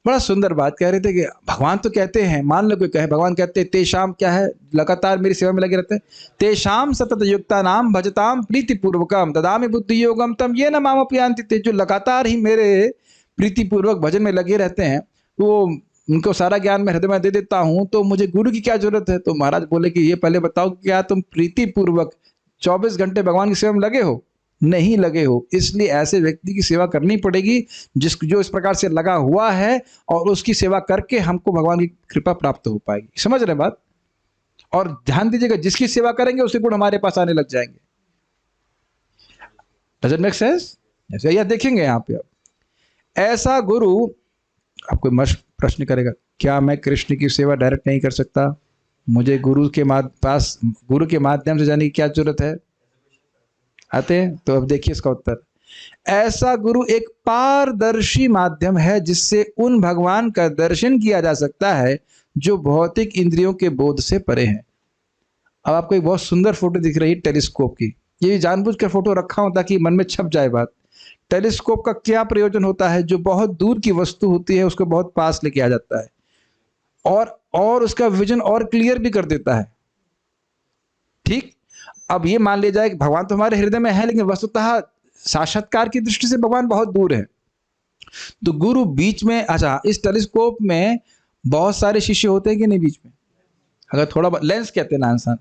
A: बड़ा सुंदर बात कह रहे थे कि भगवान तो कहते हैं, मान लो कोई कहे, भगवान कहते हैं तेषाम, क्या है, लगातार मेरी सेवा में लगे रहते हैं, तेषाम सतत युक्ता नाम भजताम प्रीति पूर्वकम ददामि बुद्धि योगम तम ये न माम अपयांति। जो लगातार ही मेरे प्रीति पूर्वक भजन में लगे रहते हैं, वो उनको सारा ज्ञान मैं हृदय में दे देता हूं, तो मुझे गुरु की क्या जरूरत है? तो महाराज बोले कि ये पहले बताओ क्या तुम प्रीति पूर्वक 24 घंटे भगवान की सेवा में लगे हो? नहीं लगे हो। इसलिए ऐसे व्यक्ति की सेवा करनी पड़ेगी जो इस प्रकार से लगा हुआ है, और उसकी सेवा करके हमको भगवान की कृपा प्राप्त हो पाएगी। समझ रहे बात? और ध्यान दीजिएगा, जिसकी सेवा करेंगे उसके गुण हमारे पास आने लग जाएंगे। Does it make sense? ऐसे यह देखेंगे यहाँ पे, ऐसा गुरु आपको प्रश्न करेगा, क्या मैं कृष्ण की सेवा डायरेक्ट नहीं कर सकता? मुझे गुरु के माध्यम से जाने की क्या जरूरत है? आते हैं तो अब देखिए इसका उत्तर। ऐसा गुरु एक पारदर्शी माध्यम है जिससे उन भगवान का दर्शन किया जा सकता है जो भौतिक इंद्रियों के बोध से परे हैं। अब आपको एक बहुत सुंदर फोटो दिख रही है टेलीस्कोप की, ये जानबूझ कर फोटो रखा हूं ताकि मन में छप जाए बात। टेलीस्कोप का क्या प्रयोजन होता है? जो बहुत दूर की वस्तु होती है उसको बहुत पास लेके आ जाता है और उसका विजन और क्लियर भी कर देता है। ठीक, अब ये मान लिया जाए कि भगवान तो हमारे हृदय में है, लेकिन वस्तुतः साक्षात्कार की दृष्टि से भगवान बहुत दूर है। तो गुरु बीच में, अच्छा इस टेलीस्कोप में बहुत सारे शिष्य होते हैं कि नहीं बीच में? अगर थोड़ा लेंस कहते हैं ना इंसान,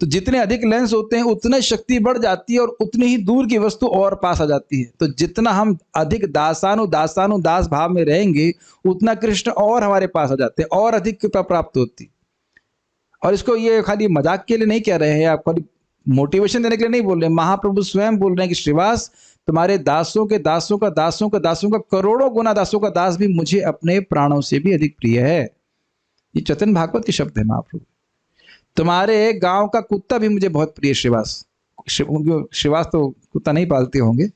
A: तो जितने अधिक लेंस होते हैं उतने शक्ति बढ़ जाती है और उतनी ही दूर की वस्तु और पास आ जाती है। तो जितना हम अधिक दास भाव में रहेंगे उतना कृष्ण और हमारे पास आ जाते हैं और अधिक कृपा प्राप्त होती। और इसको ये खाली मजाक के लिए नहीं कह रहे हैं, आप खाली मोटिवेशन देने के लिए नहीं बोल रहे हैं। महाप्रभु स्वयं बोल रहे हैं कि श्रीवास, तुम्हारे दासों का करोड़ों गुना दासों का दास भी मुझे अपने प्राणों से भी अधिक प्रिय है। ये चैतन्य भागवत के शब्द है महाप्रभु। तुम्हारे गांव का कुत्ता भी मुझे बहुत प्रिय श्रीवास। श्रीवास तो कुत्ता नहीं पालते होंगे।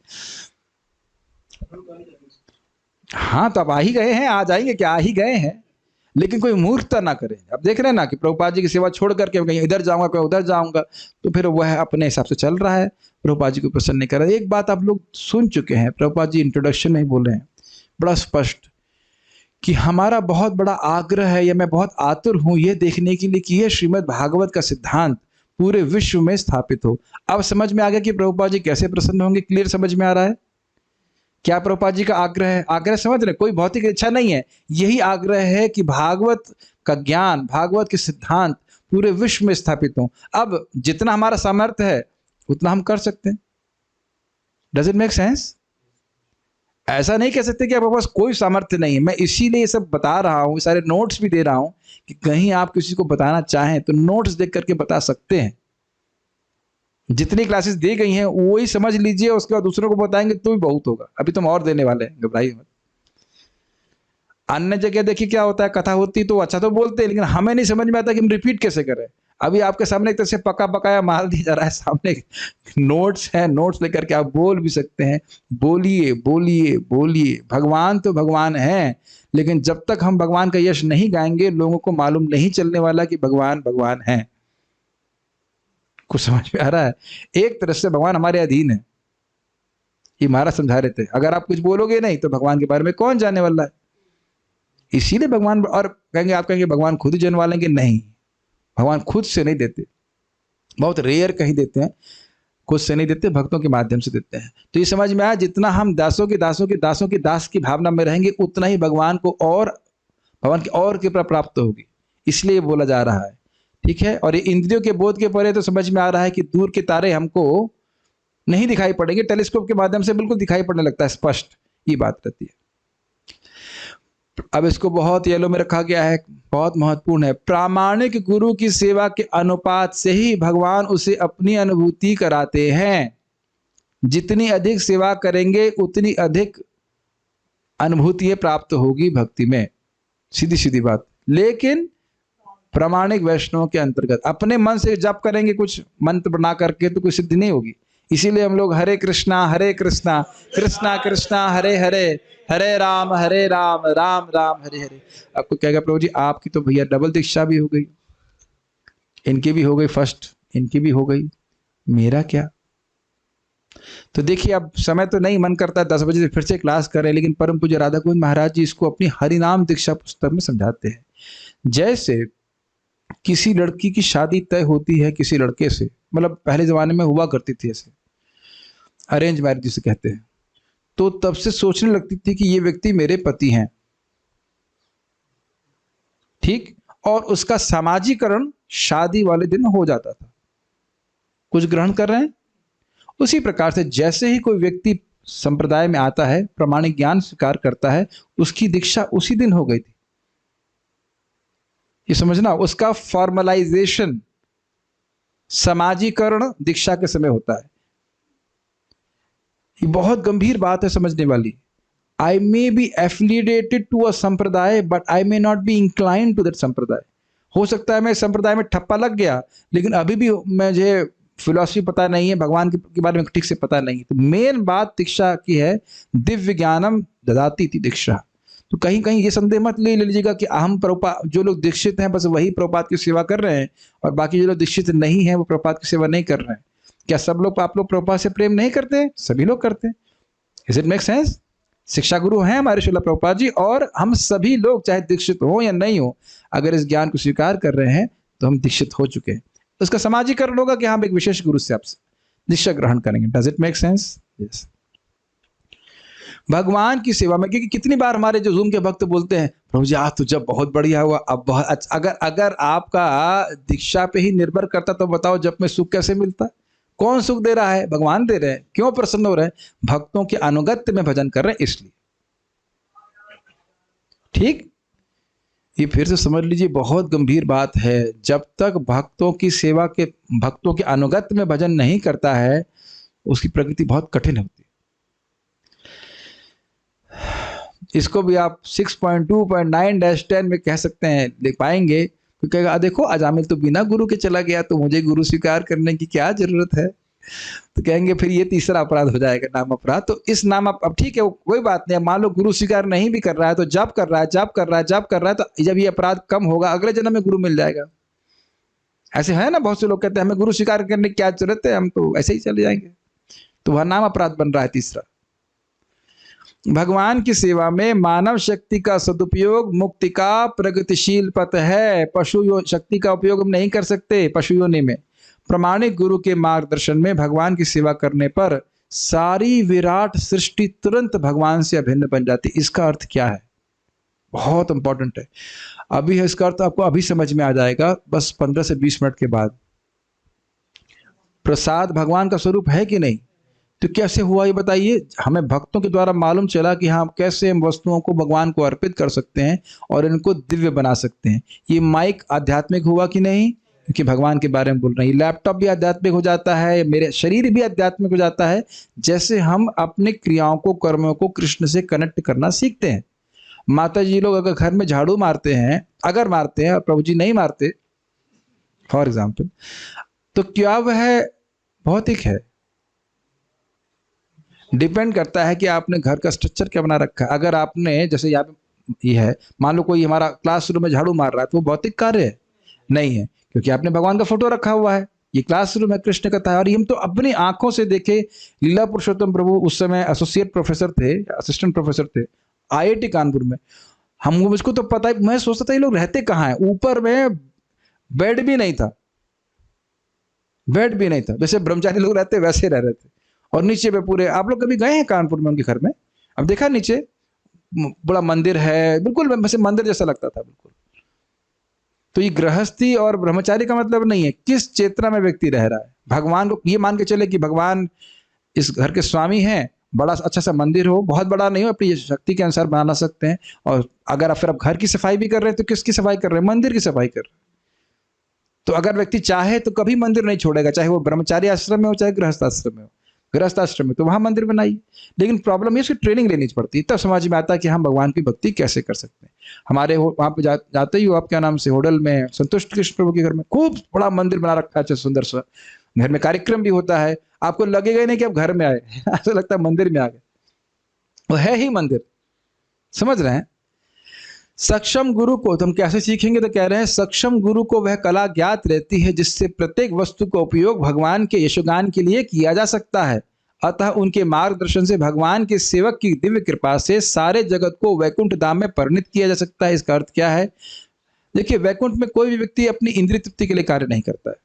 A: हाँ, तो अब आ ही गए हैं, आ जाएंगे क्या, आ ही गए हैं। लेकिन कोई मूर्खता ना करे। अब देख रहे हैं ना कि प्रभुपाद जी की सेवा छोड़ करके कहीं इधर जाऊंगा कहीं उधर जाऊंगा, तो फिर वह अपने हिसाब से चल रहा है, प्रभुपाद जी को प्रसन्न नहीं कर रहा है। एक बात आप लोग सुन चुके हैं, प्रभुपाद जी इंट्रोडक्शन में ही बोल रहे हैं बड़ा स्पष्ट कि हमारा बहुत बड़ा आग्रह है, या मैं बहुत आतुर हूं यह देखने के लिए कि यह श्रीमद् भागवत का सिद्धांत पूरे विश्व में स्थापित हो। अब समझ में आ गया कि प्रभुपाद जी कैसे प्रसन्न होंगे, क्लियर समझ में आ रहा है क्या प्रभुपाद जी का आग्रह है? आग्रह समझ रहे, कोई भौतिक इच्छा नहीं है, यही आग्रह है कि भागवत का ज्ञान, भागवत के सिद्धांत पूरे विश्व में स्थापित हो। अब जितना हमारा सामर्थ्य है उतना हम कर सकते हैं। Does it make sense? ऐसा नहीं कह सकते कि आपके पास कोई सामर्थ्य नहीं है। मैं इसीलिए ये सब बता रहा हूँ, सारे नोट्स भी दे रहा हूँ कि कहीं आप किसी को बताना चाहें तो नोट्स देख करके बता सकते हैं। जितनी क्लासेस दी गई हैं वही समझ लीजिए, उसके बाद दूसरों को बताएंगे तो भी बहुत होगा। अभी तुम और देने वाले हैं, घबराइए मत। अन्य जगह देखिए क्या होता है, कथा होती तो अच्छा तो बोलते हैं, लेकिन हमें नहीं समझ में आता कि हम रिपीट कैसे करें। अभी आपके सामने एक तरह से पका पकाया माल दिया जा रहा है, सामने नोट्स है, नोट्स लेकर के आप बोल भी सकते हैं। बोलिए बोलिए बोलिए, भगवान तो भगवान है, लेकिन जब तक हम भगवान का यश नहीं गाएंगे लोगों को मालूम नहीं चलने वाला कि भगवान भगवान है। कुछ समझ में आ रहा है? एक तरह से भगवान हमारे अधीन है, ये महाराज समझा रहे थे। अगर आप कुछ बोलोगे नहीं तो भगवान के बारे में कौन जानने वाला है? इसीलिए भगवान, और कहेंगे आप कहेंगे भगवान खुद ही जनवा लेंगे, नहीं, भगवान खुद से नहीं देते, बहुत रेयर कहीं देते हैं, खुद से नहीं देते, भक्तों के माध्यम से देते हैं। तो ये समझ में आया, जितना हम दासों के दासों के दासों के दास की भावना में रहेंगे उतना ही भगवान को और भगवान की और कृपा प्राप्त होगी, इसलिए बोला जा रहा है। ठीक है, और ये इंद्रियों के बोध के परे तो समझ में आ रहा है कि दूर के तारे हमको नहीं दिखाई पड़ेंगे, टेलीस्कोप के माध्यम से बिल्कुल दिखाई पड़ने लगता है, स्पष्ट ये बात रहती है। अब इसको बहुत येलो में रखा गया है, बहुत महत्वपूर्ण है। प्रामाणिक गुरु की सेवा के अनुपात से ही भगवान उसे अपनी अनुभूति कराते हैं। जितनी अधिक सेवा करेंगे उतनी अधिक अनुभूति प्राप्त होगी भक्ति में, सीधी सीधी बात। लेकिन प्रामाणिक वैष्णव के अंतर्गत अपने मन से जप करेंगे कुछ मंत्र बना करके तो कोई सिद्धि नहीं होगी। इसीलिए हम लोग हरे कृष्णा कृष्णा कृष्णा हरे हरे, हरे राम राम राम हरे हरे। आपको कहेगा प्रभु जी आपकी तो भैया डबल दीक्षा भी हो गई, इनकी भी हो गई फर्स्ट, इनकी भी हो गई, मेरा क्या? तो देखिए अब समय तो नहीं, मन करता है 10 बजे से फिर से क्लास करें, लेकिन परम पूज्य राधा गोविंद महाराज जी इसको अपनी हरिनाम दीक्षा पुस्तक में समझाते हैं। जैसे किसी लड़की की शादी तय होती है किसी लड़के से, मतलब पहले जमाने में हुआ करती थी ऐसे, अरेंज मैरिज जिसे कहते हैं, तो तब से सोचने लगती थी कि ये व्यक्ति मेरे पति हैं, ठीक, और उसका सामाजिकरण शादी वाले दिन हो जाता था। कुछ ग्रहण कर रहे हैं? उसी प्रकार से जैसे ही कोई व्यक्ति संप्रदाय में आता है, प्रामाणिक ज्ञान स्वीकार करता है, उसकी दीक्षा उसी दिन हो गई थी। ये समझना, उसका फॉर्मलाइजेशन, समाजीकरण दीक्षा के समय होता है। ये बहुत गंभीर बात है समझने वाली। I may be affiliated to a sampradaya but I may not be inclined to that sampradaya. हो सकता है मैं संप्रदाय में ठप्पा लग गया, लेकिन अभी भी मुझे फिलॉसफी पता नहीं है, भगवान के बारे में ठीक से पता नहीं। तो मेन बात दीक्षा की है, दिव्य ज्ञानम ददाति थी दीक्षा। तो कहीं कहीं ये संदेह मत ले लीजिएगा कि हम प्रभुपाद, जो लोग दीक्षित हैं बस वही प्रभुपाद की सेवा कर रहे हैं और बाकी जो लोग दीक्षित नहीं हैं वो प्रभुपाद की सेवा नहीं कर रहे हैं। क्या सब लोग, आप लोग प्रभुपाद से प्रेम नहीं करते हैं? सभी लोग करते हैं। Is it make sense? शिक्षा गुरु हैं हमारे श्रील प्रभुपाद जी, और हम सभी लोग चाहे दीक्षित हो या नहीं हो, अगर इस ज्ञान को स्वीकार कर रहे हैं तो हम दीक्षित हो चुके हैं। उसका समाजीकरण होगा कि हम एक विशेष गुरु से आपसे दीक्षा ग्रहण करेंगे। Does it make sense? Yes. भगवान की सेवा में, क्योंकि कितनी बार हमारे जो जूम के भक्त बोलते हैं प्रभु जी आज तो जब बहुत बढ़िया हुआ, अब बहुत अच्छा। अगर आपका दीक्षा पे ही निर्भर करता तो बताओ जब में सुख कैसे मिलता? कौन सुख दे रहा है? भगवान दे रहे हैं। क्यों प्रसन्न हो रहे हैं? भक्तों के अनुगत्य में भजन कर रहे हैं इसलिए। ठीक, ये फिर से समझ लीजिए, बहुत गंभीर बात है। जब तक भक्तों की सेवा के, भक्तों के अनुगत्य में भजन नहीं करता है उसकी प्रकृति बहुत कठिन होती है। इसको भी आप 6.2.9-10 में कह सकते हैं, लिख पाएंगे। क्योंकि देखो अजामिल तो बिना गुरु के चला गया, तो मुझे गुरु स्वीकार करने की क्या जरूरत है? तो कहेंगे फिर ये तीसरा अपराध हो जाएगा, नाम अपराध। तो इस नाम अब ठीक है, वो कोई बात नहीं। मान लो गुरु स्वीकार नहीं भी कर रहा है तो जप कर रहा है, जप कर रहा है, जप कर रहा है, तो जब ये अपराध कम होगा अगले जन्म में गुरु मिल जाएगा। ऐसे है ना, बहुत से लोग कहते हैं हमें गुरु स्वीकार करने की क्या जरूरत है, हम तो ऐसे ही चले जाएंगे। तो वह नाम अपराध बन रहा है तीसरा। भगवान की सेवा में मानव शक्ति का सदुपयोग मुक्ति का प्रगतिशील पथ है। पशु शक्ति का उपयोग हम नहीं कर सकते पशु योनि में। प्रमाणिक गुरु के मार्गदर्शन में भगवान की सेवा करने पर सारी विराट सृष्टि तुरंत भगवान से अभिन्न बन जाती। इसका अर्थ क्या है, बहुत इंपॉर्टेंट है। अभी इसका अर्थ आपको अभी समझ में आ जाएगा, बस 15 से 20 मिनट के बाद। प्रसाद भगवान का स्वरूप है कि नहीं? तो कैसे हुआ ये बताइए। हमें भक्तों के द्वारा मालूम चला कि हाँ, कैसे हम वस्तुओं को भगवान को अर्पित कर सकते हैं और इनको दिव्य बना सकते हैं। ये माइक आध्यात्मिक हुआ कि नहीं, क्योंकि भगवान के बारे में बोल रहे हैं। लैपटॉप भी आध्यात्मिक हो जाता है, मेरे शरीर भी आध्यात्मिक हो जाता है, जैसे हम अपने क्रियाओं को, कर्मों को कृष्ण से कनेक्ट करना सीखते हैं। माता जी लोग अगर घर में झाड़ू मारते हैं, अगर मारते हैं और प्रभु जी नहीं मारते फॉर एग्जाम्पल, तो क्या वह भौतिक है? डिपेंड करता है कि आपने घर का स्ट्रक्चर क्या बना रखा है। अगर आपने, जैसे यहाँ पे ये है, मान लो कोई हमारा क्लासरूम में झाड़ू मार रहा है, तो वो भौतिक कार्य है? नहीं है, क्योंकि आपने भगवान का फोटो रखा हुआ है। ये क्लासरूम है, कृष्ण कथा है। और हम तो अपनी आंखों से देखे। लीला पुरुषोत्तम प्रभु उस समय एसोसिएट प्रोफेसर थे, असिस्टेंट प्रोफेसर थे IIT कानपुर में। हम मुझको तो पता है, मैं सोचता था ये लोग रहते कहाँ हैं। ऊपर में बेड भी नहीं था, बेड भी नहीं था, जैसे ब्रह्मचारी लोग रहते वैसे रह रहे थे। और नीचे पे पूरे, आप लोग कभी गए हैं कानपुर में उनके घर में? अब देखा नीचे बड़ा मंदिर है, बिल्कुल वैसे मंदिर जैसा लगता था बिल्कुल। तो ये गृहस्थी और ब्रह्मचारी का मतलब नहीं है, किस चेतना में व्यक्ति रह रहा है। भगवान को ये मान के चले कि भगवान इस घर के स्वामी हैं, बड़ा अच्छा सा मंदिर हो, बहुत बड़ा नहीं हो, अपनी शक्ति के अनुसार बना सकते हैं। और अगर आप फिर आप घर की सफाई भी कर रहे हैं तो किसकी सफाई कर रहे हैं? मंदिर की सफाई कर रहे हैं। तो अगर व्यक्ति चाहे तो कभी मंदिर नहीं छोड़ेगा, चाहे वो ब्रह्मचारी आश्रम में हो चाहे गृहस्थ आश्रम में हो। गृहस्थ आश्रम में तो वहां मंदिर बनाइए, लेकिन प्रॉब्लम ये उसकी ट्रेनिंग लेनी पड़ती है, तब समझ में आता है कि हम भगवान की भक्ति कैसे कर सकते हैं। हमारे वहां पे जाते ही हो आप, क्या नाम से, होटल में संतुष्ट कृष्ण प्रभु के घर में खूब बड़ा मंदिर बना रखा है, सुंदर सा। घर में कार्यक्रम भी होता है, आपको लगेगा ही नहीं कि आप घर में आए ऐसा लगता है मंदिर में आ गए, वो है ही मंदिर। समझ रहे हैं? सक्षम गुरु को तो हम कैसे सीखेंगे, तो कह रहे हैं सक्षम गुरु को वह कला ज्ञात रहती है जिससे प्रत्येक वस्तु का उपयोग भगवान के यशोगान के लिए किया जा सकता है। अतः उनके मार्गदर्शन से भगवान के सेवक की दिव्य कृपा से सारे जगत को वैकुंठ धाम में परिणित किया जा सकता है। इसका अर्थ क्या है? देखिए, वैकुंठ में कोई भी व्यक्ति अपनी इंद्रिय तृप्ति के लिए कार्य नहीं करता है।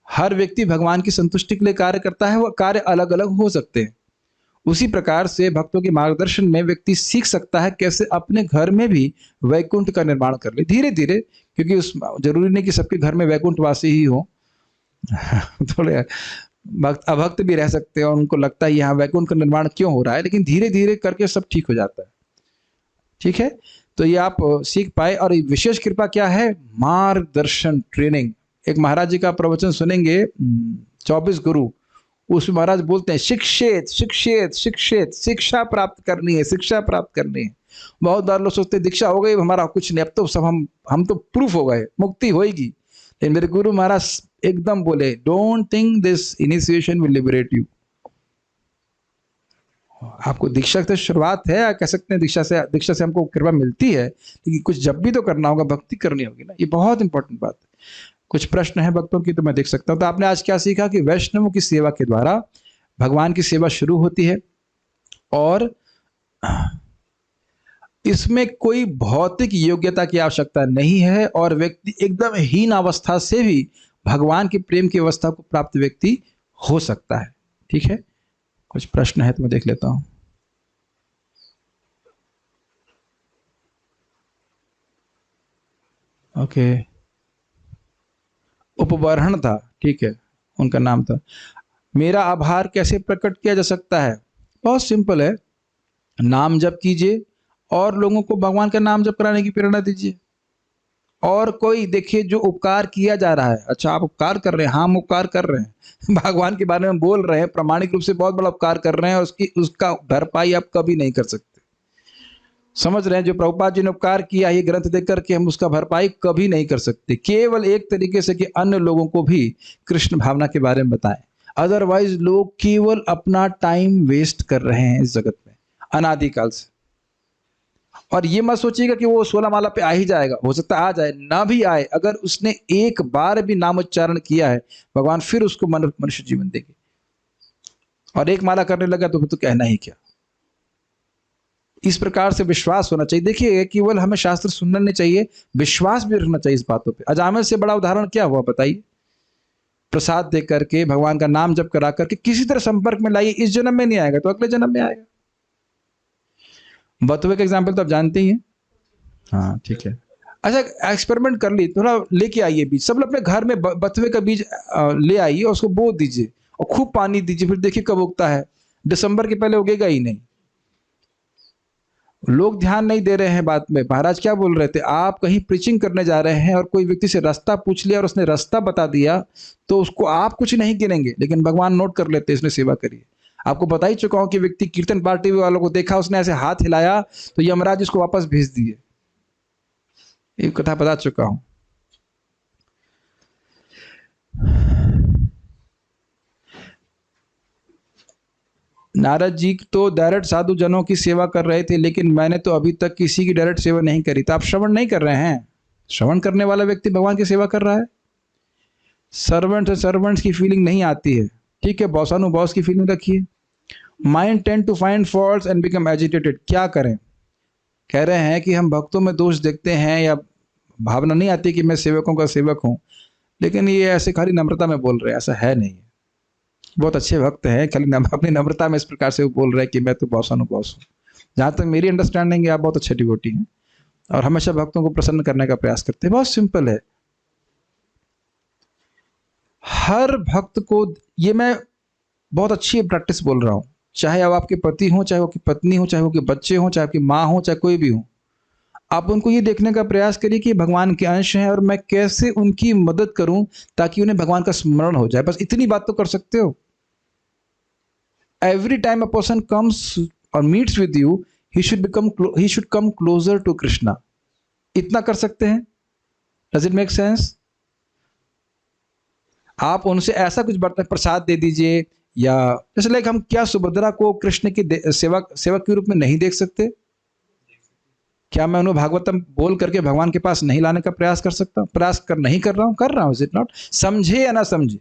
A: हर व्यक्ति भगवान की संतुष्टि के लिए कार्य करता है। वह कार्य अलग अलग हो सकते हैं। उसी प्रकार से भक्तों के मार्गदर्शन में व्यक्ति सीख सकता है कैसे अपने घर में भी वैकुंठ का निर्माण कर ले धीरे धीरे, क्योंकि उस जरूरी नहीं कि सबके घर में वैकुंठवासी ही हो थोड़े भक्त अभक्त भी रह सकते हैं और उनको लगता है यहाँ वैकुंठ का निर्माण क्यों हो रहा है, लेकिन धीरे धीरे करके सब ठीक हो जाता है। ठीक है, तो ये आप सीख पाए। और विशेष कृपा क्या है? मार्गदर्शन, ट्रेनिंग। एक महाराज जी का प्रवचन सुनेंगे 24 गुरु, उसमें महाराज बोलते हैं शिक्षित शिक्षित शिक्षित, शिक्षा प्राप्त करनी है, शिक्षा प्राप्त करनी है। बहुत बार लोग सोचते हैं दीक्षा हो गई हमारा कुछ नहीं, अब तो सब हम तो प्रूफ हो गए, मुक्ति होगी। लेकिन मेरे गुरु महाराज एकदम बोले, don't think this initiation will liberate you. आपको दीक्षा से शुरुआत है, कह सकते हैं दीक्षा से हमको कृपा मिलती है, लेकिन कुछ जब भी तो करना होगा, भक्ति करनी होगी ना। ये बहुत इंपॉर्टेंट बात है। कुछ प्रश्न है भक्तों की तो मैं देख सकता हूं। तो आपने आज क्या सीखा कि वैष्णवों की सेवा के द्वारा भगवान की सेवा शुरू होती है और इसमें कोई भौतिक योग्यता की आवश्यकता नहीं है और व्यक्ति एकदम हीन अवस्था से भी भगवान के प्रेम की अवस्था को प्राप्त व्यक्ति हो सकता है। ठीक है, कुछ प्रश्न है तो मैं देख लेता हूं। ओके, उपवरण था, ठीक है, उनका नाम था। मेरा आभार कैसे प्रकट किया जा सकता है? बहुत सिंपल है, नाम जप कीजिए और लोगों को भगवान का नाम जप कराने की प्रेरणा दीजिए। और कोई देखिए जो उपकार किया जा रहा है, अच्छा आप उपकार कर रहे हैं, हम उपकार कर रहे हैं, भगवान के बारे में बोल रहे हैं, प्रामाणिक रूप से बहुत बड़ा उपकार कर रहे हैं और उसका भरपाई आप कभी नहीं कर सकते। समझ रहे हैं? जो प्रभुपाद जी ने उपकार किया ये ग्रंथ देख करके हम उसका भरपाई कभी नहीं कर सकते। केवल एक तरीके से कि अन्य लोगों को भी कृष्ण भावना के बारे में बताएं। अदरवाइज लोग केवल अपना टाइम वेस्ट कर रहे हैं इस जगत में अनादिकाल से। और ये मत सोचिएगा कि वो 16 माला पे आ ही जाएगा, हो सकता है आ जाए, ना भी आए, अगर उसने एक बार भी नाम उच्चारण किया है भगवान फिर उसको मनुष्य जीवन देंगे। और एक माला करने लगा तो फिर तो कहना ही क्या। इस प्रकार से विश्वास होना चाहिए। देखिए केवल हमें शास्त्र सुनना नहीं चाहिए, विश्वास भी रखना चाहिए इस बातों पे। अजामिल से बड़ा उदाहरण क्या हुआ बताइए? प्रसाद दे करके, भगवान का नाम जप करा करके किसी तरह संपर्क में लाइए। इस जन्म में नहीं आएगा तो अगले जन्म में आएगा। बथुए का एग्जाम्पल तो आप जानते ही हैं। हाँ ठीक है, अच्छा एक्सपेरिमेंट कर ली, थोड़ा लेके आइए बीज, सब लोग अपने घर में बथुए का बीज ले आइए और उसको बो दीजिए और खूब पानी दीजिए, फिर देखिए कब उगता है। दिसंबर के पहले उगेगा ही नहीं। लोग ध्यान नहीं दे रहे हैं बात में। महाराज क्या बोल रहे थे, आप कहीं प्रीचिंग करने जा रहे हैं और कोई व्यक्ति से रास्ता पूछ लिया और उसने रास्ता बता दिया तो उसको आप कुछ नहीं गिनेंगे, लेकिन भगवान नोट कर लेते, इसने सेवा करी। आपको बता ही चुका हूं कि व्यक्ति कीर्तन पार्टी वालों को देखा, उसने ऐसे हाथ हिलाया तो यमराज उसको वापस भेज दिए। ये कथा बता चुका हूं। नारद जी तो डायरेक्ट साधु जनों की सेवा कर रहे थे, लेकिन मैंने तो अभी तक किसी की डायरेक्ट सेवा नहीं करी। तो आप श्रवण नहीं कर रहे हैं। श्रवण करने वाला व्यक्ति भगवान की सेवा कर रहा है। सर्वेंट्स और सर्वेंट्स की फीलिंग नहीं आती है, ठीक है, बॉस की फीलिंग रखिए। Mind tend to find faults and become agitated. क्या करें? कह रहे हैं कि हम भक्तों में दोष देखते हैं या भावना नहीं आती कि मैं सेवकों का सेवक हूं, लेकिन ये ऐसे खाली नम्रता में बोल रहे हैं, ऐसा है नहीं। बहुत अच्छे भक्त हैं, खाली अपनी नम्रता में इस प्रकार से वो बोल रहे हैं कि मैं तो बॉस हूँ। जहाँ तक मेरी अंडरस्टैंडिंग है आप बहुत अच्छे डिवोटी हैं और हमेशा भक्तों को प्रसन्न करने का प्रयास करते हैं। बहुत सिंपल है। हर भक्त को, ये मैं बहुत अच्छी प्रैक्टिस बोल रहा हूँ, चाहे अब आपके पति हो, चाहे वो की पत्नी हो, चाहे वो के बच्चे हो, चाहे आपकी माँ हो, चाहे कोई भी हो, आप उनको ये देखने का प्रयास करिए कि भगवान के अंश हैं और मैं कैसे उनकी मदद करूं ताकि उन्हें भगवान का स्मरण हो जाए। बस इतनी बात तो कर सकते हो। Every time a person comes और meets with you, he should come closer to Krishna. इतना कर सकते हैं। Does it make sense? आप उनसे ऐसा कुछ बर्तन प्रसाद दे दीजिए, या जैसे लाइक हम क्या सुभद्रा को कृष्ण की सेवक के रूप में नहीं देख सकते? क्या मैं उन्हें भागवतम बोल करके भगवान के पास नहीं लाने का प्रयास कर सकता हूं? प्रयास कर नहीं कर रहा हूं? कर रहा हूं। Is it not? समझे या ना समझे?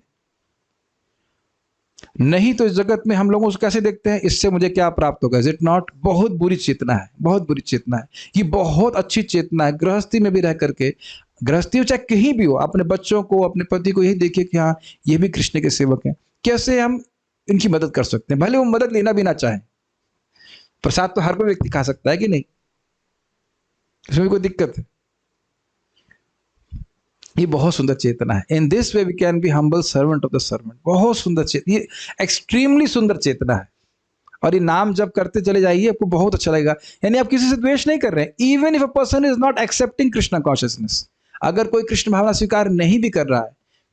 A: नहीं तो इस जगत में हम लोगों को कैसे देखते हैं, इससे मुझे क्या प्राप्त होगा? Is it not? बहुत बुरी चेतना है, बहुत बुरी चेतना है। ये बहुत अच्छी चेतना है। गृहस्थी में भी रह करके, गृहस्थी हो चाहे कहीं भी हो, अपने बच्चों को, अपने पति को यही देखिए कि हाँ ये भी कृष्ण के सेवक हैं। कैसे हम इनकी मदद कर सकते हैं, भले वो मदद लेना भी ना चाहें। प्रसाद तो हर कोई व्यक्ति खा सकता है कि नहीं, इसमें कोई दिक्कत है? ये बहुत सुंदर चेतना है। In this way we can be humble servant of the servant. बहुत सुंदर चेतना, ये एक्सट्रीमली सुंदर चेतना है। और ये नाम जब करते चले जाइए, आपको बहुत अच्छा लगेगा। यानी आप किसी से द्वेष नहीं कर रहे हैं। Even if a person is not accepting Krishna consciousness, अगर कोई कृष्ण भावना स्वीकार नहीं भी कर रहा है,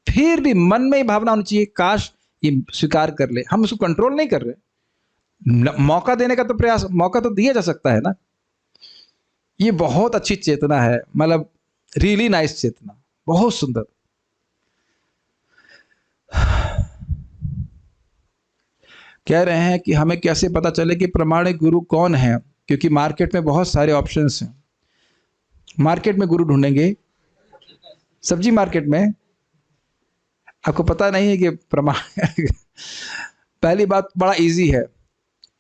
A: फिर भी मन में ही भावना होनी चाहिए काश ये स्वीकार कर ले। हम उसको कंट्रोल नहीं कर रहे। मौका देने का तो प्रयास, मौका तो दिया जा सकता है ना। ये बहुत अच्छी चेतना है, मतलब रियली नाइस चेतना, बहुत सुंदर। कह रहे हैं कि हमें कैसे पता चले कि प्रामाणिक गुरु कौन है, क्योंकि मार्केट में बहुत सारे ऑप्शंस हैं। मार्केट में गुरु ढूंढेंगे, सब्जी मार्केट में, आपको पता नहीं है कि पहली बात बड़ा इजी है।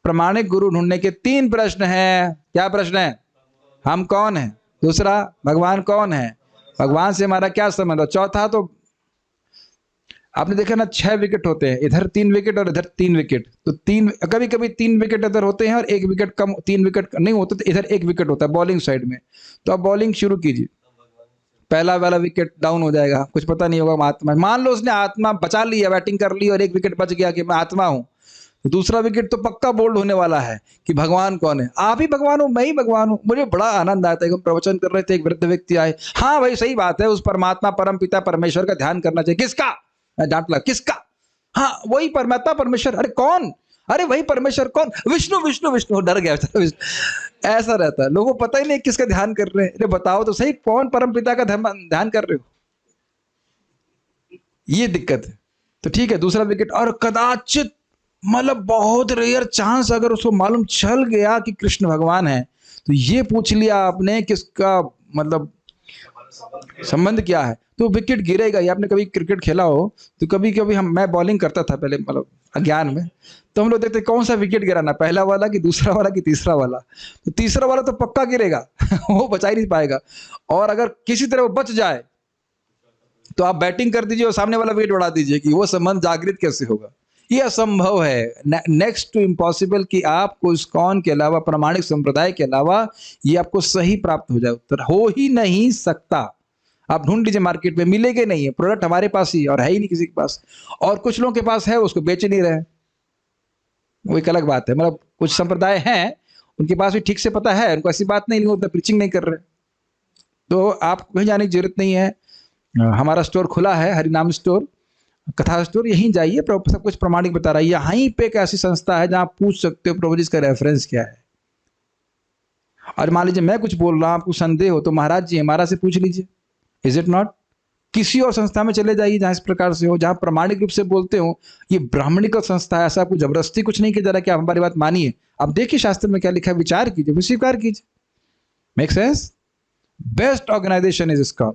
A: प्रामाणिक गुरु ढूंढने के 3 प्रश्न हैं। क्या प्रश्न है? हम कौन हैं? दूसरा, भगवान कौन है? भगवान से हमारा क्या संबंध है? चौथा, तो आपने देखा ना 6 विकेट होते हैं, इधर 3 विकेट और इधर 3 विकेट, तो 3, कभी कभी 3 विकेट इधर होते हैं और 1 विकेट कम, 3 विकेट नहीं होते तो इधर 1 विकेट होता है बॉलिंग साइड में। तो आप बॉलिंग शुरू कीजिए, पहला वाला विकेट डाउन हो जाएगा, कुछ पता नहीं होगा आत्मा। मान लो उसने आत्मा बचा लिया, बैटिंग कर ली और 1 विकेट बच गया कि मैं आत्मा हूं, तो दूसरा विकेट तो पक्का बोल्ड होने वाला है कि भगवान कौन है? आप ही भगवान हो, मैं ही भगवान हूं। मुझे बड़ा आनंद आया था, प्रवचन कर रहे थे, एक वृद्ध व्यक्ति आए, हाँ भाई सही बात है, उस परमात्मा परम पिता परमेश्वर का ध्यान करना चाहिए। किसका? डांट लगा, किसका? हाँ वही परमात्मा परमेश्वर। अरे कौन? अरे वही परमेश्वर। कौन? विष्णु विष्णु विष्णु। डर गया ऐसा रहता है, लोगों को पता ही नहीं किसका ध्यान कर रहे हैं। अरे बताओ तो सही, कौन परम पिता का ध्यान कर रहे हो? ये दिक्कत है। तो ठीक है, दूसरा विकेट, और कदाचित मतलब बहुत रेयर चांस अगर उसको मालूम चल गया कि कृष्ण भगवान है, तो ये पूछ लिया आपने कि इसका मतलब संबंध क्या है, तो विकेट गिरेगा ही। आपने कभी क्रिकेट खेला हो तो कभी कभी मैं बॉलिंग करता था पहले, मतलब अज्ञान में, तो हम लोग देखते कौन सा विकेट गिराना, पहला वाला कि दूसरा वाला कि तीसरा वाला, तो तीसरा वाला तो पक्का गिरेगा वो बचा ही नहीं पाएगा। और अगर किसी तरह वो बच जाए तो आप बैटिंग कर दीजिए और सामने वाला विकेट उड़ा दीजिए, कि वो संबंध जागृत कैसे होगा। ये असंभव है, नेक्स्ट टू इम्पॉसिबल कि आपको इस्कॉन के अलावा, प्रामाणिक संप्रदाय के अलावा ये आपको सही प्राप्त हो जाए उत्तर, हो ही नहीं सकता। आप ढूंढ लीजिए मार्केट में, मिलेगा नहीं है, प्रोडक्ट हमारे पास ही और है ही नहीं किसी के पास, और कुछ लोगों के पास है उसको बेच नहीं रहे, वो एक अलग बात है। मतलब कुछ संप्रदाय हैं उनके पास भी ठीक से पता है, उनको ऐसी बात नहीं, वो प्रीचिंग नहीं कर रहे, तो आप कहीं जाने की जरूरत नहीं है। हमारा स्टोर खुला है, हरिनाम स्टोर, कथा स्टोर, यहीं जाइए, सब कुछ प्रमाणिक बता रहा है। यहीं पे एक ऐसी संस्था है जहां आप पूछ सकते हो प्रभु जी इसका रेफरेंस क्या है। और मान लीजिए मैं कुछ बोल रहा हूं, आपको संदेह हो तो महाराज जी महाराज से पूछ लीजिए, इज इट नॉट। किसी और संस्था में चले जाइए जहां इस प्रकार से हो, जहां प्रामाणिक रूप से बोलते हो। ये ब्राह्मणिक संस्था है, ऐसा आपको जबरदस्ती कुछ नहीं किया जा रहा कि आप हमारी बात मानिए। आप देखिए शास्त्र में क्या लिखा है, विचार कीजिए, स्वीकार कीजिए। Make sense? Best organization is इसका।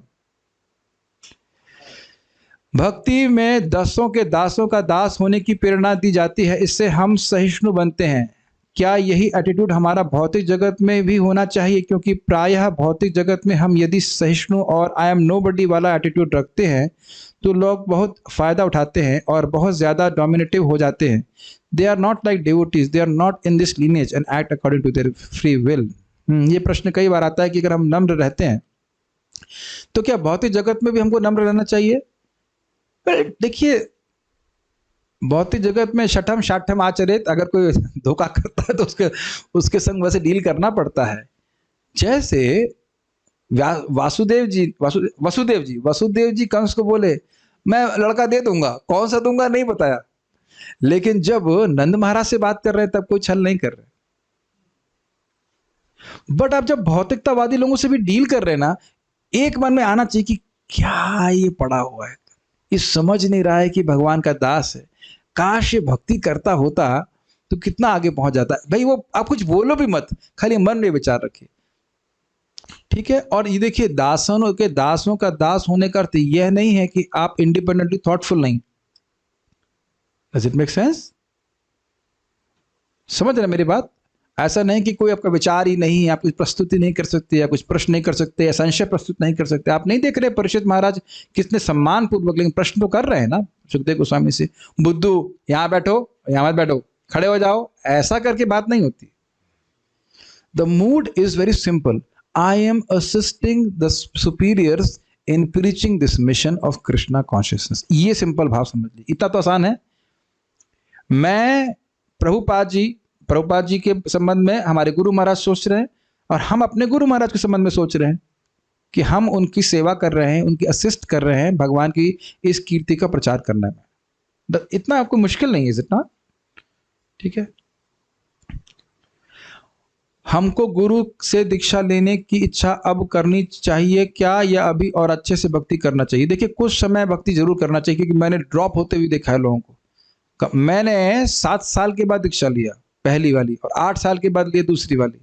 A: भक्ति में दसों के दासों का दास होने की प्रेरणा दी जाती है, इससे हम सहिष्णु बनते हैं। क्या यही एटीट्यूड हमारा भौतिक जगत में भी होना चाहिए? क्योंकि प्रायः भौतिक जगत में हम यदि सहिष्णु और आई एम नोबडी वाला एटीट्यूड रखते हैं तो लोग बहुत फायदा उठाते हैं और बहुत ज्यादा डोमिनेटिव हो जाते हैं। They are not like devotees, they are not in this lineage and act according to their free will. ये प्रश्न कई बार आता है कि अगर हम नम्र रहते हैं तो क्या भौतिक जगत में भी हमको नम्र रहना चाहिए? देखिए, भौतिक जगत में शठम शाठम आचरित, अगर कोई धोखा करता है तो उसके संग वैसे डील करना पड़ता है। जैसे वासुदेव जी कंस को बोले मैं लड़का दे दूंगा, कौन सा दूंगा नहीं बताया, लेकिन जब नंद महाराज से बात कर रहे हैं तब कोई छल नहीं कर रहे। बट आप जब भौतिकतावादी लोगों से भी डील कर रहे हैं ना, एक मन में आना चाहिए कि क्या ये पड़ा हुआ है, ये समझ नहीं रहा है कि भगवान का दास है। काश ये भक्ति करता होता तो कितना आगे पहुंच जाता है। भाई वो आप कुछ बोलो भी मत, खाली मन में विचार रखिए, ठीक है। और ये देखिए, दासों का दास होने का अर्थ यह नहीं है कि आप इंडिपेंडेंटली थॉटफुल नहीं। Does it make sense? समझ रहे मेरी बात? ऐसा नहीं कि कोई आपका विचार ही नहीं है, आप कुछ प्रस्तुति नहीं कर सकते या कुछ प्रश्न नहीं कर सकते या संशय प्रस्तुत नहीं कर सकते। आप नहीं देख रहे परीक्षित महाराज कितने सम्मान पूर्वक लेकिन प्रश्न तो कर रहे हैं ना सुखदेव गोस्वामी से, बुद्धू यहां बैठो, यहां मत बैठो, खड़े हो जाओ, ऐसा करके बात नहीं होती। The mood is very simple, I am assisting the superiors in preaching this mission of Krishna consciousness. ये सिंपल भाव समझ लीजिए, इतना तो आसान है। मैं प्रभुपाद जी के संबंध में हमारे गुरु महाराज सोच रहे हैं और हम अपने गुरु महाराज के संबंध में सोच रहे हैं कि हम उनकी सेवा कर रहे हैं, उनकी असिस्ट कर रहे हैं भगवान की इस कीर्ति का प्रचार करने में। इतना आपको मुश्किल नहीं है, इतना ठीक है। हमको गुरु से दीक्षा लेने की इच्छा अब करनी चाहिए क्या, या अभी और अच्छे से भक्ति करना चाहिए? देखिए, कुछ समय भक्ति जरूर करना चाहिए, क्योंकि मैंने ड्रॉप होते हुए देखा है लोगों को। मैंने 7 साल के बाद दीक्षा लिया पहली वाली, और 8 साल के बाद लिए दूसरी वाली।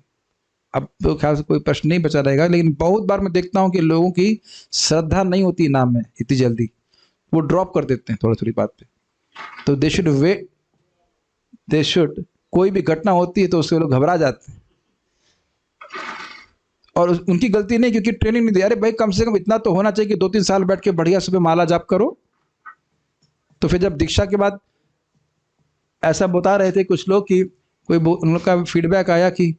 A: अब तो ख्याल से कोई प्रश्न नहीं बचा रहेगा, लेकिन बहुत बार मैं देखता हूं कि लोगों की श्रद्धा नहीं होती नाम में इतनी जल्दी, वो ड्रॉप कर देते हैं थोड़ी थोड़ी बात पे। तो दे शुड वेट, कोई भी घटना होती है तो उसके लोग घबरा जाते हैं, और उनकी गलती नहीं, क्योंकि ट्रेनिंग नहीं दी। अरे भाई, कम से कम इतना तो होना चाहिए कि 2-3 साल बैठ के बढ़िया सुबह माला जाप करो। तो फिर जब दीक्षा के बाद ऐसा बता रहे थे कुछ लोग कि उन लोग का फीडबैक आया कि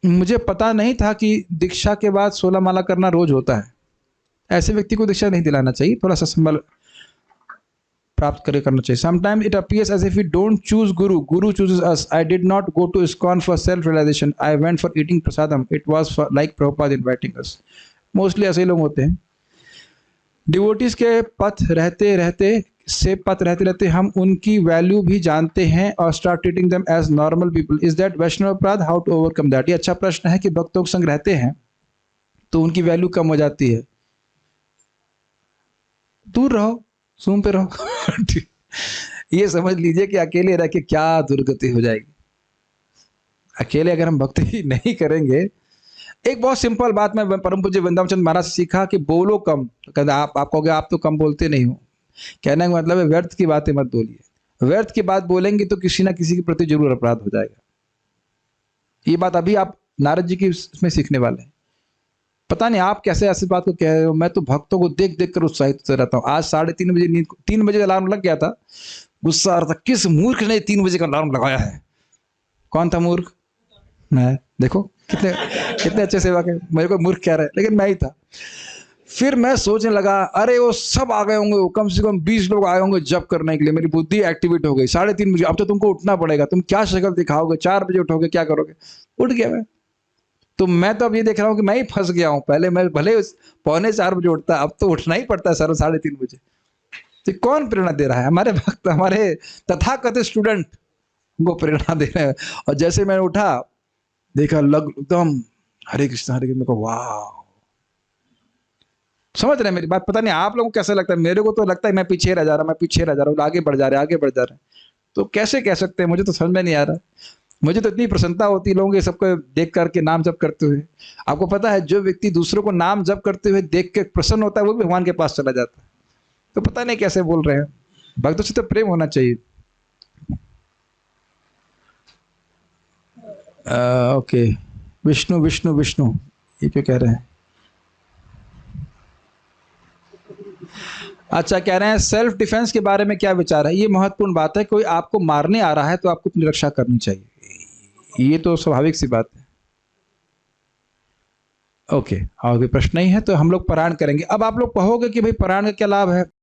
A: मुझे पता नहीं था कि दीक्षा के बाद 16 माला करना रोज होता है। ऐसे व्यक्ति को दीक्षा नहीं दिलाना चाहिए, थोड़ा सा संबल प्राप्त करना चाहिए। Sometimes it appears as if we don't choose Guru chooses us. I did not go to ISKCON for self-realization. I went for eating prasadam. It was for, like Prabhupada inviting us. Mostly ऐसे लोग होते हैं। Devotees के पथ रहते रहते हम उनकी वैल्यू भी जानते हैं और start treating them as normal people. Is that Vaishnava aparadha? How to overcome that? ये अच्छा प्रश्न है कि भक्तों के संग रहते हैं तो उनकी वैल्यू कम हो जाती है। दूर रहो, सूम पे रहो ये समझ लीजिए कि अकेले रह के क्या दुर्गति हो जाएगी। अकेले अगर हम भक्ति नहीं करेंगे, एक बहुत सिंपल बात मैं परम पूज्य वृंदावन चंद्र महाराज से सीखा कि बोलो कम। तो कहते आप कहोगे आप तो कम बोलते नहीं हो। कहने का मतलब है व्यर्थ की बातें मत बोलिए। व्यर्थ की बात बोलेंगे तो किसी ना किसी के प्रति जरूर अपराध हो जाएगा। ये बात अभी आप नारद जी की उसमें सीखने वाले हैं। पता नहीं आप कैसे ऐसी बात को कह रहे हो। मैं तो भक्तों को देख देख कर उत्साहित होते रहता हूँ। आज 3:30 बजे नींद, 3 बजे अलार्म लग गया था। गुस्सा आ रहा था, किस मूर्ख ने 3 बजे का अलार्म लगाया है। कौन था मूर्ख? मैं। देखो कितने कितने अच्छे सेवक है, मेरे को मूर्ख कह रहे हैं, लेकिन मैं ही था। फिर मैं सोचने लगा, अरे वो सब आ गए होंगे, कम से कम 20 लोग आए होंगे जप करने के लिए। मेरी बुद्धि एक्टिवेट हो गई। 3:30 बजे अब तो तुमको उठना पड़ेगा। तुम क्या शक्ल दिखाओगे? 4 बजे उठोगे, क्या करोगे? उठ गया मैं। तो मैं तो अब ये देख रहा हूँ कि मैं ही फंस गया हूँ। पहले मैं भले 3:45 बजे उठता, अब तो उठना ही पड़ता है 3:30 बजे। तो कौन प्रेरणा दे रहा है? हमारे भक्त, हमारे तथाकथित स्टूडेंट को प्रेरणा दे रहे हैं। और जैसे मैंने उठा, देखा लग एकदम हरे कृष्ण हरे कृष्ण को, वाह। समझ रहे हैं मेरी बात? पता नहीं आप लोगों को कैसा लगता है। मेरे को तो लगता है मैं पीछे रह जा रहा, मैं पीछे रह जा रहा हूँ, आगे बढ़ जा रहे, आगे बढ़ जा रहे। तो कैसे कह सकते हैं? मुझे तो समझ में नहीं आ रहा। मुझे तो इतनी प्रसन्नता होती है लोगों के सबको देख करके नाम जप करते हुए। आपको पता है जो व्यक्ति दूसरों को नाम जप करते हुए देख के प्रसन्न होता है, वो भी भगवान के पास चला जाता है। तो पता नहीं कैसे बोल रहे हैं। भक्तों से तो प्रेम होना चाहिए। ओके, विष्णु विष्णु विष्णु, ये क्यों कह रहे हैं? अच्छा, कह रहे हैं सेल्फ डिफेंस के बारे में क्या विचार है? ये महत्वपूर्ण बात है। कोई आपको मारने आ रहा है तो आपको अपनी रक्षा करनी चाहिए। ये तो स्वाभाविक सी बात है। ओके, और कोई प्रश्न नहीं है तो हम लोग पारायण करेंगे। अब आप लोग कहोगे कि भाई पारायण का क्या लाभ है?